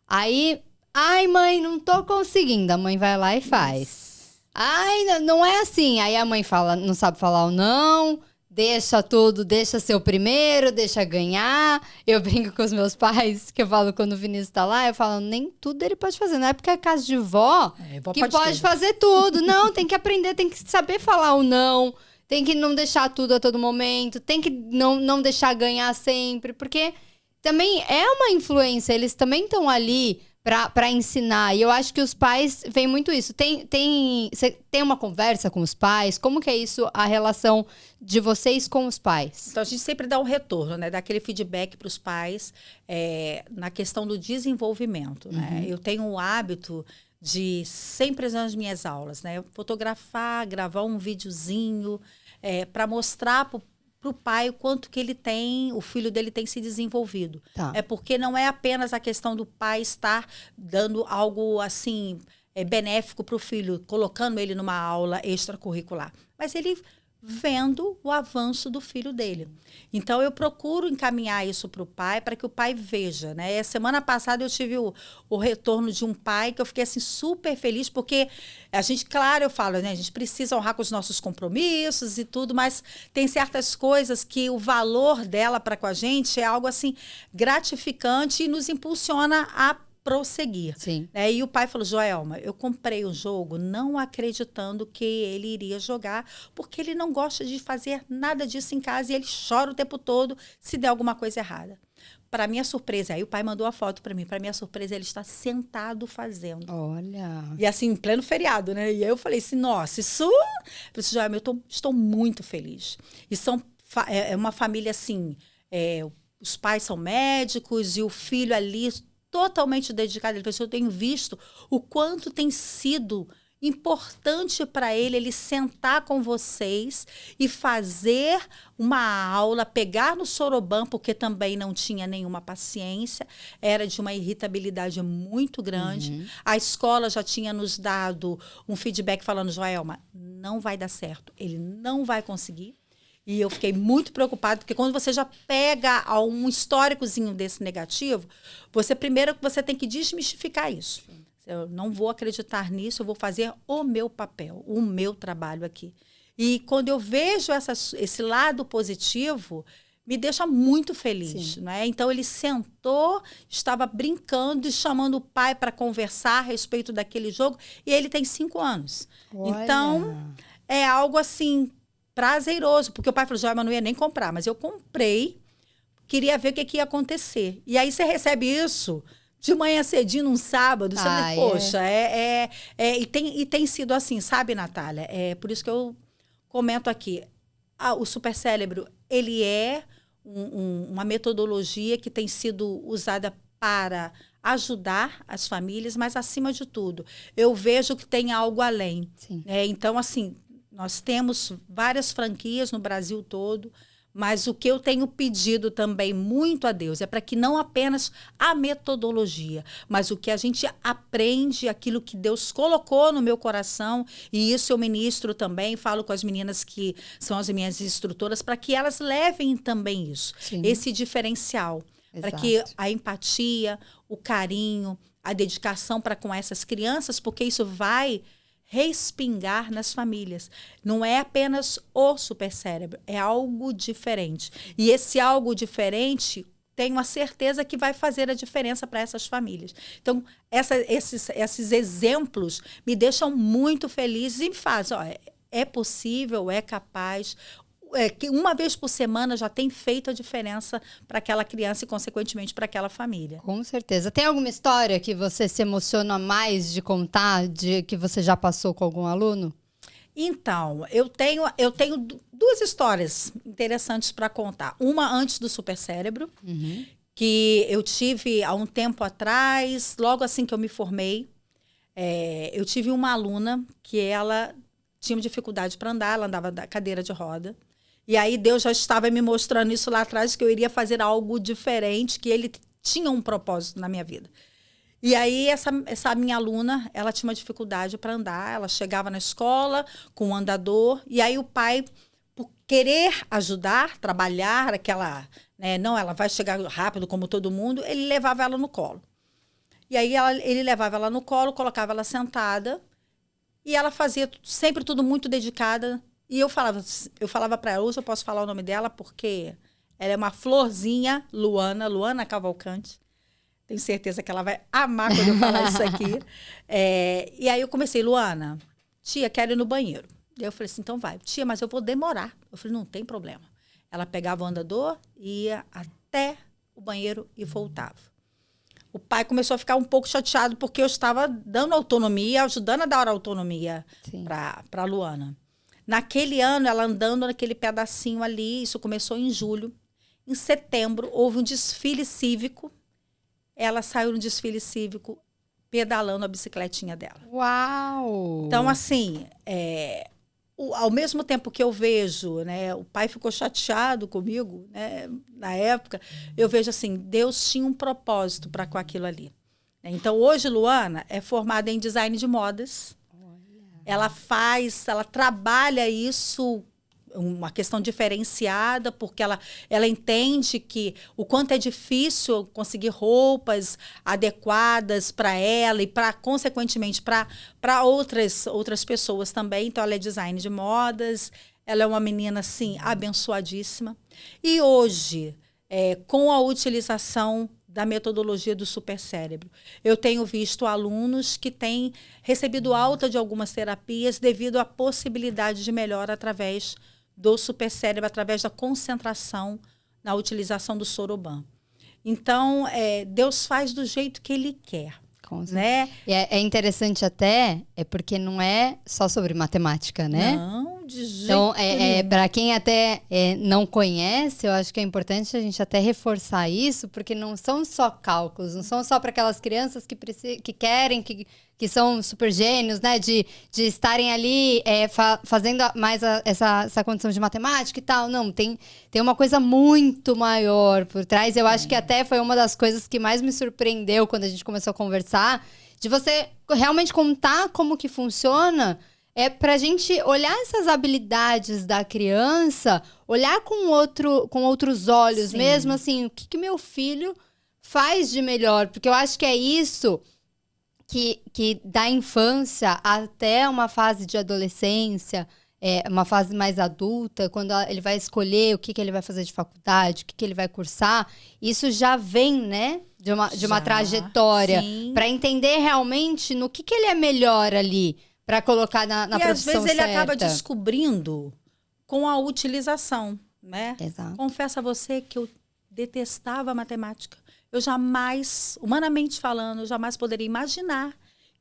Aí, ai mãe, não tô conseguindo. A mãe vai lá e faz. Ai, não é assim. Aí a mãe fala, não sabe falar o não. deixa tudo, deixa ser o primeiro, deixa ganhar. Eu brinco com os meus pais, que eu falo quando o Vinícius tá lá, eu falo, nem tudo ele pode fazer. Não é porque é casa de vó Vó que pode fazer tudo. Não, tem que aprender, tem que saber falar o não. Tem que não deixar tudo a todo momento. Tem que não deixar ganhar sempre. Porque também é uma influência. Eles também estão ali pra ensinar. E eu acho que os pais veem muito isso. Você tem uma conversa com os pais? Como que é isso, a relação de vocês com os pais? Então, a gente sempre dá um retorno, né? Dá aquele feedback para os pais na questão do desenvolvimento, né? Eu tenho o hábito de sempre nas minhas aulas, né? Fotografar, gravar um videozinho para mostrar para o pai o quanto que ele tem, o filho dele tem se desenvolvido. Tá. É porque não é apenas a questão do pai estar dando algo assim benéfico para o filho, colocando ele numa aula extracurricular, mas ele vendo o avanço do filho dele. Então, eu procuro encaminhar isso para o pai, para que o pai veja, né? Semana passada eu tive o retorno de um pai que eu fiquei assim super feliz, porque a gente, claro, eu falo, né? A gente precisa honrar com os nossos compromissos e tudo, mas tem certas coisas que o valor dela para com a gente é algo assim gratificante e nos impulsiona a prosseguir. Sim. E o pai falou, Joelma, eu comprei o jogo não acreditando que ele iria jogar, porque ele não gosta de fazer nada disso em casa e ele chora o tempo todo se der alguma coisa errada. Para minha surpresa, aí o pai mandou a foto para mim, para minha surpresa, ele está sentado fazendo. Olha. E assim, em pleno feriado, né? E aí eu falei assim, nossa, isso... Eu falei, Joelma, estou muito feliz. E é uma família assim, os pais são médicos e o filho ali totalmente dedicado. Ele falou assim, eu tenho visto o quanto tem sido importante para ele sentar com vocês e fazer uma aula, pegar no soroban, porque também não tinha nenhuma paciência, era de uma irritabilidade muito grande. A escola já tinha nos dado um feedback falando, Joelma, não vai dar certo, ele não vai conseguir. E eu fiquei muito preocupada, porque quando você já pega um históricozinho desse negativo, primeiro você tem que desmistificar isso. Eu não vou acreditar nisso, eu vou fazer o meu papel, o meu trabalho aqui. E quando eu vejo esse lado positivo, me deixa muito feliz, né? Então, ele sentou, estava brincando e chamando o pai para conversar a respeito daquele jogo, e ele tem 5 anos. Olha. Então, é algo assim prazeroso, porque o pai falou, Joelma, não ia nem comprar, mas eu comprei, queria ver o que ia acontecer. E aí você recebe isso de manhã cedinho, num sábado, você fala, poxa, e tem sido assim, sabe, Natália? É por isso que eu comento aqui, o Supercérebro, ele é uma metodologia que tem sido usada para ajudar as famílias, mas acima de tudo, eu vejo que tem algo além. Então, assim, nós temos várias franquias no Brasil todo, mas o que eu tenho pedido também muito a Deus é para que não apenas a metodologia, mas o que a gente aprende, aquilo que Deus colocou no meu coração, e isso eu ministro também, falo com as meninas que são as minhas instrutoras, para que elas levem também isso, esse diferencial, para que a empatia, o carinho, a dedicação para com essas crianças, porque isso vai respingar nas famílias. Não é apenas o Supercérebro, é algo diferente. E esse algo diferente, tenho a certeza que vai fazer a diferença para essas famílias. Então, esses exemplos me deixam muito felizes e me fazem, é possível, é capaz. Que uma vez por semana já tem feito a diferença para aquela criança e, consequentemente, para aquela família. Com certeza. Tem alguma história que você se emociona mais de contar, de que você já passou com algum aluno? Então, eu tenho 2 histórias interessantes para contar. Uma antes do Supercérebro, que eu tive há um tempo atrás, logo assim que eu me formei. Eu tive uma aluna que ela tinha dificuldade para andar, ela andava da cadeira de roda. E aí Deus já estava me mostrando isso lá atrás, que eu iria fazer algo diferente, que ele tinha um propósito na minha vida. E aí essa minha aluna, ela tinha uma dificuldade para andar, ela chegava na escola com um andador, e aí o pai, por querer ajudar, trabalhar aquela, né, não, ela vai chegar rápido como todo mundo, ele levava ela no colo. E aí ele levava ela no colo, colocava ela sentada, e ela fazia sempre tudo muito dedicada, E eu falava para ela, hoje eu posso falar o nome dela porque ela é uma florzinha, Luana Cavalcante. Tenho certeza que ela vai amar quando eu falar isso aqui. E aí eu comecei, Luana, tia, quero ir no banheiro. E eu falei assim, então vai. Tia, mas eu vou demorar. Eu falei, não tem problema. Ela pegava o andador, ia até o banheiro e voltava. O pai começou a ficar um pouco chateado porque eu estava dando autonomia, ajudando a dar autonomia para a Luana. Naquele ano, ela andando naquele pedacinho ali, isso começou em julho. Em setembro, houve um desfile cívico. Ela saiu no desfile cívico pedalando a bicicletinha dela. Uau! Então, assim, ao mesmo tempo que eu vejo, né, o pai ficou chateado comigo, né, na época, eu vejo assim, Deus tinha um propósito para com aquilo ali. Então, hoje, Luana é formada em design de modas. Ela trabalha isso, uma questão diferenciada, porque ela entende que o quanto é difícil conseguir roupas adequadas para ela e, consequentemente, para outras pessoas também. Então, ela é design de modas, ela é uma menina, assim, abençoadíssima. E hoje, com a utilização da metodologia do supercérebro, eu tenho visto alunos que têm recebido alta de algumas terapias devido à possibilidade de melhora através do supercérebro, através da concentração na utilização do Soroban. Então, Deus faz do jeito que Ele quer. Né? E é interessante até, porque não é só sobre matemática, né? Não, de jeito então, nenhum. Para quem até não conhece, eu acho que é importante a gente até reforçar isso, porque não são só cálculos, não são só para aquelas crianças que querem, que são super gênios, né? De estarem ali fazendo mais essa condição de matemática e tal. Não, tem uma coisa muito maior por trás. Eu acho que até foi uma das coisas que mais me surpreendeu quando a gente começou a conversar, de você realmente contar como que funciona, pra gente olhar essas habilidades da criança, olhar com outros olhos. Sim. Mesmo, assim, o que meu filho faz de melhor? Porque eu acho que é isso que da infância até uma fase de adolescência, uma fase mais adulta, quando ele vai escolher o que ele vai fazer de faculdade, o que ele vai cursar, isso já vem, né, de uma trajetória, para entender realmente no que ele é melhor ali, para colocar na profissão certa. E às vezes ele acaba descobrindo com a utilização, né? Exato. Confesso a você que eu detestava a matemática. Eu jamais, humanamente falando, eu jamais poderia imaginar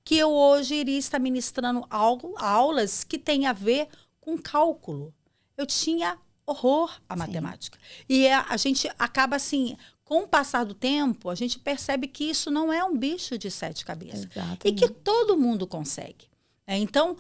que eu hoje iria estar ministrando aulas que têm a ver com cálculo. Eu tinha horror à matemática. E a gente acaba assim, com o passar do tempo, a gente percebe que isso não é um bicho de 7 cabeças. Exatamente. E que todo mundo consegue. Então,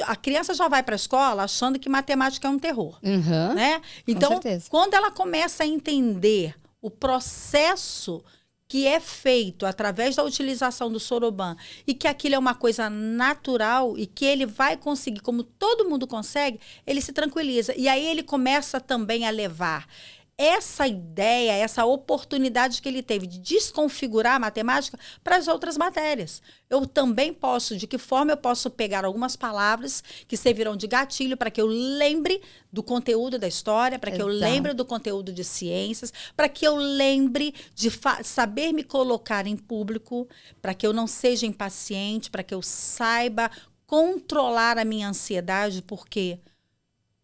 a criança já vai para a escola achando que matemática é um terror. Uhum, né? Então, com certeza. Quando ela começa a entender o processo que é feito através da utilização do Soroban e que aquilo é uma coisa natural e que ele vai conseguir, como todo mundo consegue, ele se tranquiliza. E aí ele começa também a levar essa ideia, essa oportunidade que ele teve de desconfigurar a matemática para as outras matérias. Eu também posso, de que forma eu posso pegar algumas palavras que servirão de gatilho para que eu lembre do conteúdo da história, para que eu lembre do conteúdo de ciências, para que eu lembre de saber me colocar em público, para que eu não seja impaciente, para que eu saiba controlar a minha ansiedade, porque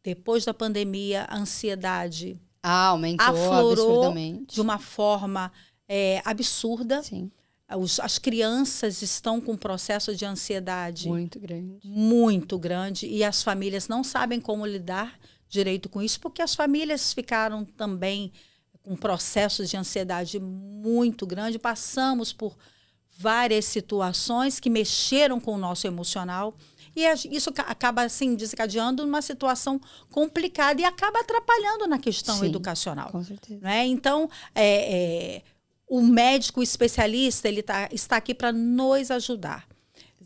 depois da pandemia, a ansiedade aumentou aflorou absurdamente. De uma forma absurda. Sim. As crianças estão com um processo de ansiedade muito grande, e as famílias não sabem como lidar direito com isso, porque as famílias ficaram também com processos de ansiedade muito grande. Passamos por várias situações que mexeram com o nosso emocional. E isso acaba, assim, desencadeando uma situação complicada e acaba atrapalhando na questão educacional. Com certeza. Né? Então, o médico especialista, ele está aqui para nos ajudar.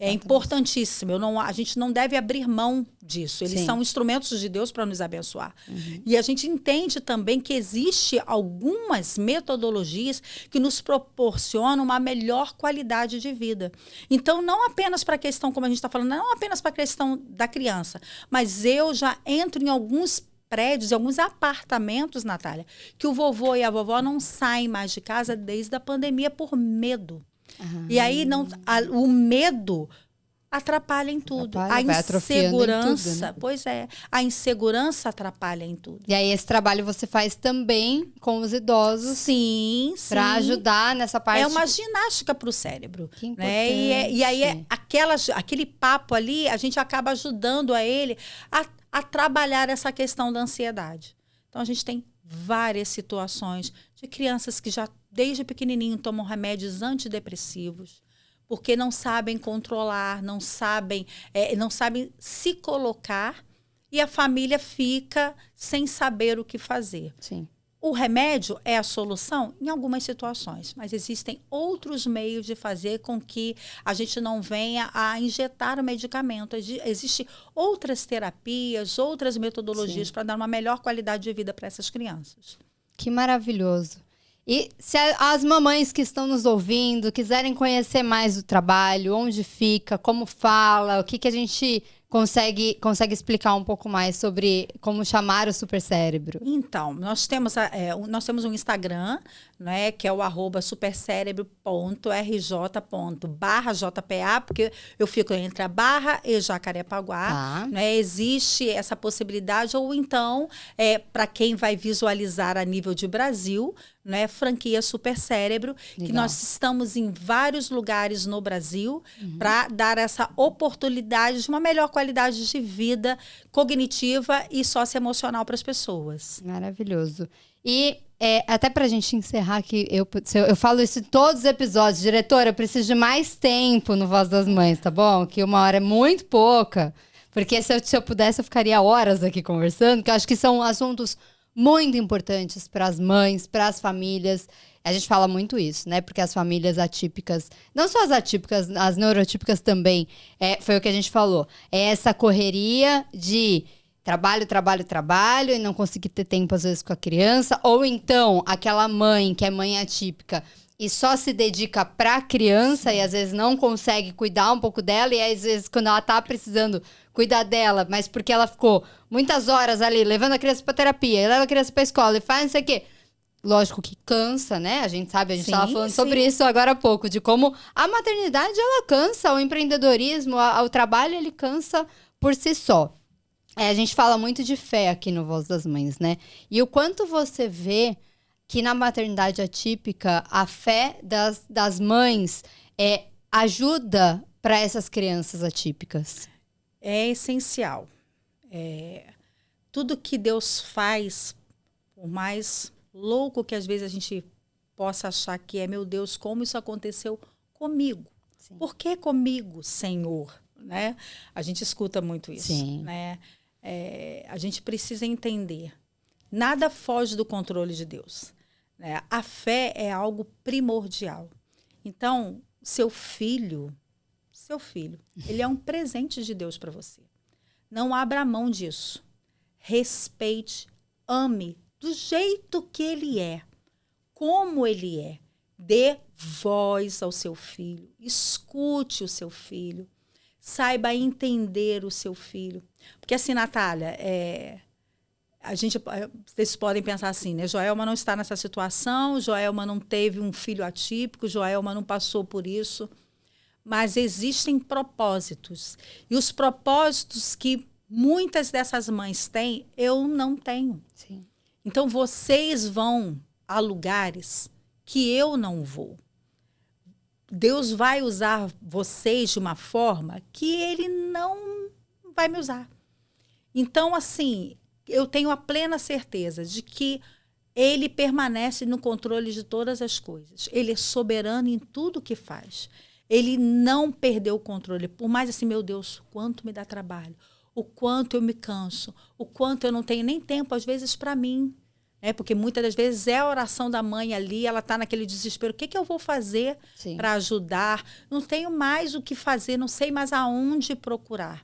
É importantíssimo. A gente não deve abrir mão disso. Eles Sim. são instrumentos de Deus para nos abençoar. E a gente entende também que existe algumas metodologias que nos proporcionam uma melhor qualidade de vida. Então, não apenas para a questão, como a gente está falando, não apenas para a questão da criança, mas eu já entro em alguns prédios, em alguns apartamentos, Natália, que o vovô e a vovó não saem mais de casa desde a pandemia por medo. E aí o medo atrapalha em tudo. A insegurança, tudo, né? pois é, a insegurança atrapalha em tudo. E aí esse trabalho você faz também com os idosos. Sim, sim. Para ajudar nessa parte. É uma ginástica para o cérebro. Que importante. Né? E aí aquele papo ali, a gente acaba ajudando a ele a trabalhar essa questão da ansiedade. Então a gente tem várias situações de crianças que já desde pequenininho tomam remédios antidepressivos, porque não sabem controlar, não sabem se colocar, e a família fica sem saber o que fazer. Sim. O remédio é a solução em algumas situações, mas existem outros meios de fazer com que a gente não venha a injetar o medicamento. Existem outras terapias, outras metodologias para dar uma melhor qualidade de vida para essas crianças. Que maravilhoso. E se as mamães que estão nos ouvindo quiserem conhecer mais o trabalho, onde fica, como fala, o que a gente consegue explicar um pouco mais sobre como chamar o supercérebro? Então, nós temos um Instagram, né, que é o @supercerebro.rj./JPA, porque eu fico entre a Barra e Jacarepaguá. Tá. Né, existe essa possibilidade, ou então, para quem vai visualizar a nível de Brasil, né, franquia Supercérebro, que nós estamos em vários lugares no Brasil para dar essa oportunidade de uma melhor qualidade de vida cognitiva e socioemocional para as pessoas. Maravilhoso. E até pra gente encerrar, que eu falo isso em todos os episódios, diretora, eu preciso de mais tempo no Voz das Mães, tá bom? Que 1 hora é muito pouca, porque se eu pudesse eu ficaria horas aqui conversando, que eu acho que são assuntos muito importantes para as mães, para as famílias. A gente fala muito isso, né? Porque as famílias atípicas, não só as atípicas, as neurotípicas também, foi o que a gente falou. É essa correria de trabalho e não conseguir ter tempo às vezes com a criança. Ou então, aquela mãe que é mãe atípica e só se dedica para a criança e às vezes não consegue cuidar um pouco dela. E às vezes, quando ela tá precisando cuidar dela, mas porque ela ficou muitas horas ali levando a criança para terapia, leva a criança para escola e faz não sei o quê. Lógico que cansa, né? A gente sabe, a gente estava falando sobre isso agora há pouco, de como a maternidade, ela cansa, o empreendedorismo, o trabalho, ele cansa por si só. A gente fala muito de fé aqui no Voz das Mães, né? E o quanto você vê que na maternidade atípica, a fé das mães ajuda para essas crianças atípicas? É essencial. Tudo que Deus faz, por mais louco que às vezes a gente possa achar que meu Deus, como isso aconteceu comigo? Sim. Por que comigo, Senhor? Né? A gente escuta muito isso. Sim. Né? A gente precisa entender. Nada foge do controle de Deus. Né? A fé é algo primordial. Então, seu filho, ele é um presente de Deus para você. Não abra mão disso. Respeite, ame do jeito que ele é, como ele é. Dê voz ao seu filho, escute o seu filho, saiba entender o seu filho. Porque assim, Natália, vocês podem pensar assim, né? Joelma não está nessa situação, Joelma não teve um filho atípico, Joelma não passou por isso. Mas existem propósitos. E os propósitos que muitas dessas mães têm, eu não tenho. Sim. Então, vocês vão a lugares que eu não vou. Deus vai usar vocês de uma forma que ele não vai me usar. Então, assim, eu tenho a plena certeza de que ele permanece no controle de todas as coisas. Ele é soberano em tudo que faz. Ele não perdeu o controle. Por mais assim, meu Deus, quanto me dá trabalho. O quanto eu me canso. O quanto eu não tenho nem tempo, às vezes, para mim. Porque muitas das vezes é a oração da mãe ali, ela está naquele desespero. O que eu vou fazer para ajudar? Não tenho mais o que fazer, não sei mais aonde procurar.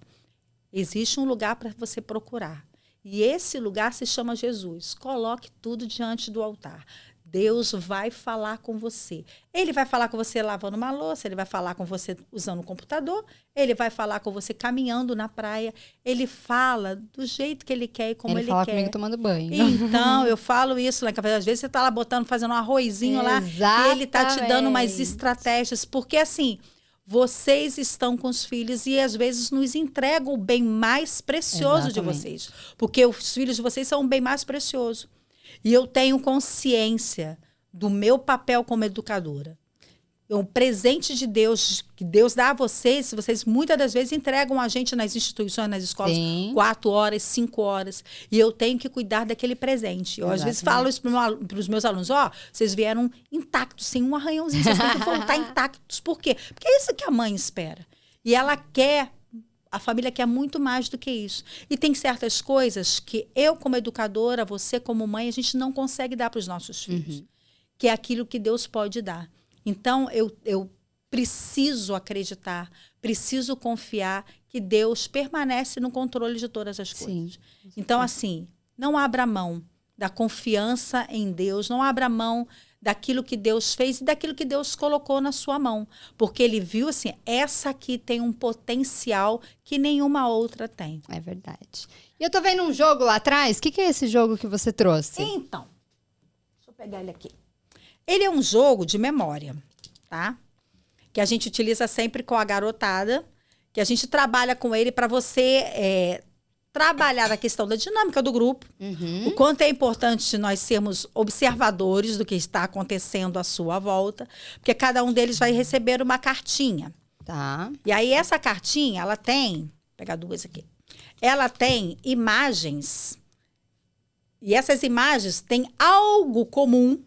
Existe um lugar para você procurar. E esse lugar se chama Jesus. Coloque tudo diante do altar. Deus vai falar com você. Ele vai falar com você lavando uma louça, ele vai falar com você usando o computador, ele vai falar com você caminhando na praia. Ele fala do jeito que ele quer e como ele quer. Ele fala comigo tomando banho. Então, eu falo isso, né? Às vezes você está lá fazendo um arrozinho lá, e ele está te dando umas estratégias. Porque assim, vocês estão com os filhos e às vezes nos entregam o bem mais precioso de vocês. Porque os filhos de vocês são o bem mais precioso. E eu tenho consciência do meu papel como educadora. É um presente de Deus, que Deus dá a vocês, vocês muitas das vezes entregam a gente nas instituições, nas escolas, 4 horas, 5 horas. E eu tenho que cuidar daquele presente. Eu, às vezes, falo isso para os meus alunos, vocês vieram intactos, sem um arranhãozinho, vocês têm que voltar intactos. Por quê? Porque é isso que a mãe espera. E ela quer... A família quer muito mais do que isso. E tem certas coisas que eu, como educadora, você, como mãe, a gente não consegue dar para os nossos filhos. Que é aquilo que Deus pode dar. Então, eu preciso acreditar, preciso confiar que Deus permanece no controle de todas as coisas. Então, assim, não abra mão da confiança em Deus, não abra mão daquilo que Deus fez e daquilo que Deus colocou na sua mão. Porque ele viu assim, essa aqui tem um potencial que nenhuma outra tem. É verdade. E eu tô vendo um jogo lá atrás. O que é esse jogo que você trouxe? Então, deixa eu pegar ele aqui. Ele é um jogo de memória, tá? Que a gente utiliza sempre com a garotada, que a gente trabalha com ele para você... trabalhar a questão da dinâmica do grupo, o quanto é importante nós sermos observadores do que está acontecendo à sua volta, porque cada um deles vai receber uma cartinha. Tá. E aí essa cartinha, ela tem, vou pegar 2 aqui, ela tem imagens, e essas imagens têm algo comum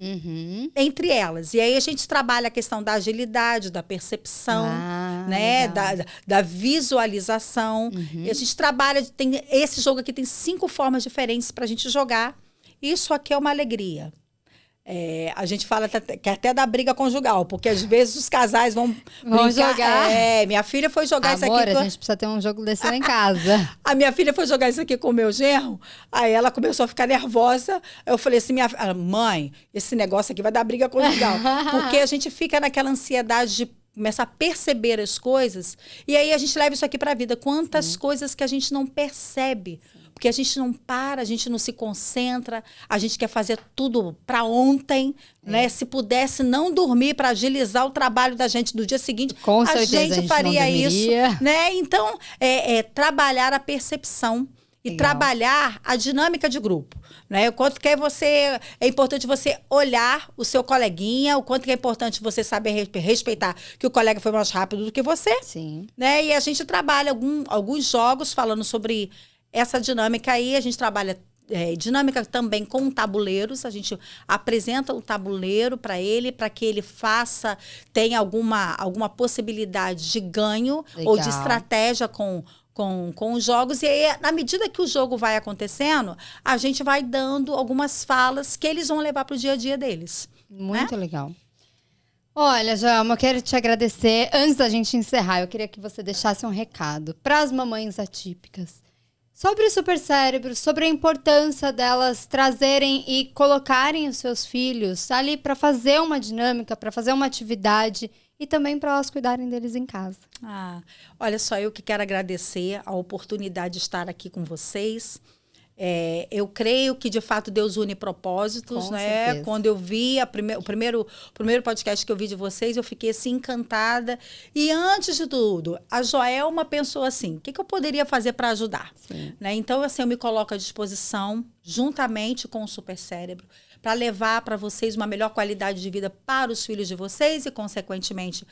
entre elas. E aí a gente trabalha a questão da agilidade, da percepção, né? Da visualização. E a gente trabalha, esse jogo aqui tem 5 formas diferentes para a gente jogar. Isso aqui é uma alegria. A gente fala que até dá briga conjugal, porque às vezes os casais vão jogar. Minha filha foi jogar isso aqui. A gente precisa ter um jogo desse lá em casa. A minha filha foi jogar isso aqui com o meu genro, aí ela começou a ficar nervosa. Eu falei assim, mãe, esse negócio aqui vai dar briga conjugal. Porque a gente fica naquela ansiedade de começar a perceber as coisas, e aí a gente leva isso aqui para a vida. Quantas coisas que a gente não percebe. Porque a gente não para, a gente não se concentra, a gente quer fazer tudo para ontem, né? Se pudesse não dormir para agilizar o trabalho da gente do dia seguinte, com a gente faria isso, né? Então, trabalhar a percepção e trabalhar a dinâmica de grupo, né? O quanto que é importante você olhar o seu coleguinha, o quanto que é importante você saber respeitar que o colega foi mais rápido do que você, né? E a gente trabalha alguns jogos falando sobre essa dinâmica aí. A gente trabalha dinâmica também com tabuleiros. A gente apresenta o tabuleiro para ele, para que ele tenha alguma possibilidade de ganho ou de estratégia com os jogos. E aí, na medida que o jogo vai acontecendo, a gente vai dando algumas falas que eles vão levar para o dia a dia deles. Muito legal. Olha, Djalma, eu quero te agradecer. Antes da gente encerrar, eu queria que você deixasse um recado para as mamães atípicas sobre o supercérebro, sobre a importância delas trazerem e colocarem os seus filhos ali para fazer uma dinâmica, para fazer uma atividade e também para elas cuidarem deles em casa. Olha só, eu que quero agradecer a oportunidade de estar aqui com vocês. Eu creio que, de fato, Deus une propósitos, né? Certeza. Quando eu vi o primeiro podcast que eu vi de vocês, eu fiquei assim encantada. E antes de tudo, a Joelma pensou assim, o que eu poderia fazer para ajudar? Né? Então, assim, eu me coloco à disposição, juntamente com o Supercérebro, para levar para vocês uma melhor qualidade de vida para os filhos de vocês e, consequentemente,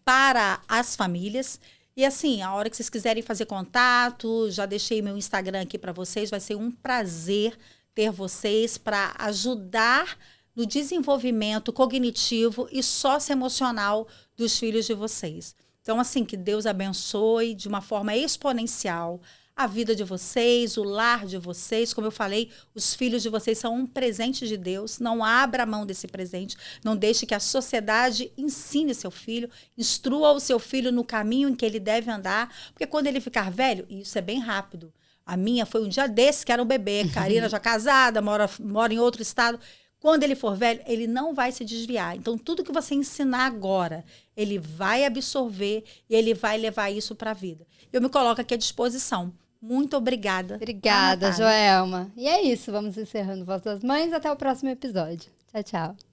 para as famílias. E assim, a hora que vocês quiserem fazer contato, já deixei meu Instagram aqui para vocês. Vai ser um prazer ter vocês para ajudar no desenvolvimento cognitivo e socioemocional dos filhos de vocês. Então, assim, que Deus abençoe de uma forma exponencial a vida de vocês, o lar de vocês. Como eu falei, os filhos de vocês são um presente de Deus. Não abra mão desse presente. Não deixe que a sociedade ensine seu filho, instrua o seu filho no caminho em que ele deve andar. Porque quando ele ficar velho, e isso é bem rápido. A minha foi um dia desse, que era um bebê. Karina já casada, mora em outro estado. Quando ele for velho, ele não vai se desviar. Então, tudo que você ensinar agora, ele vai absorver e ele vai levar isso para a vida. Eu me coloco aqui à disposição. Muito obrigada. Obrigada, Joelma. E é isso, vamos encerrando Voz das Mães. Até o próximo episódio. Tchau, tchau.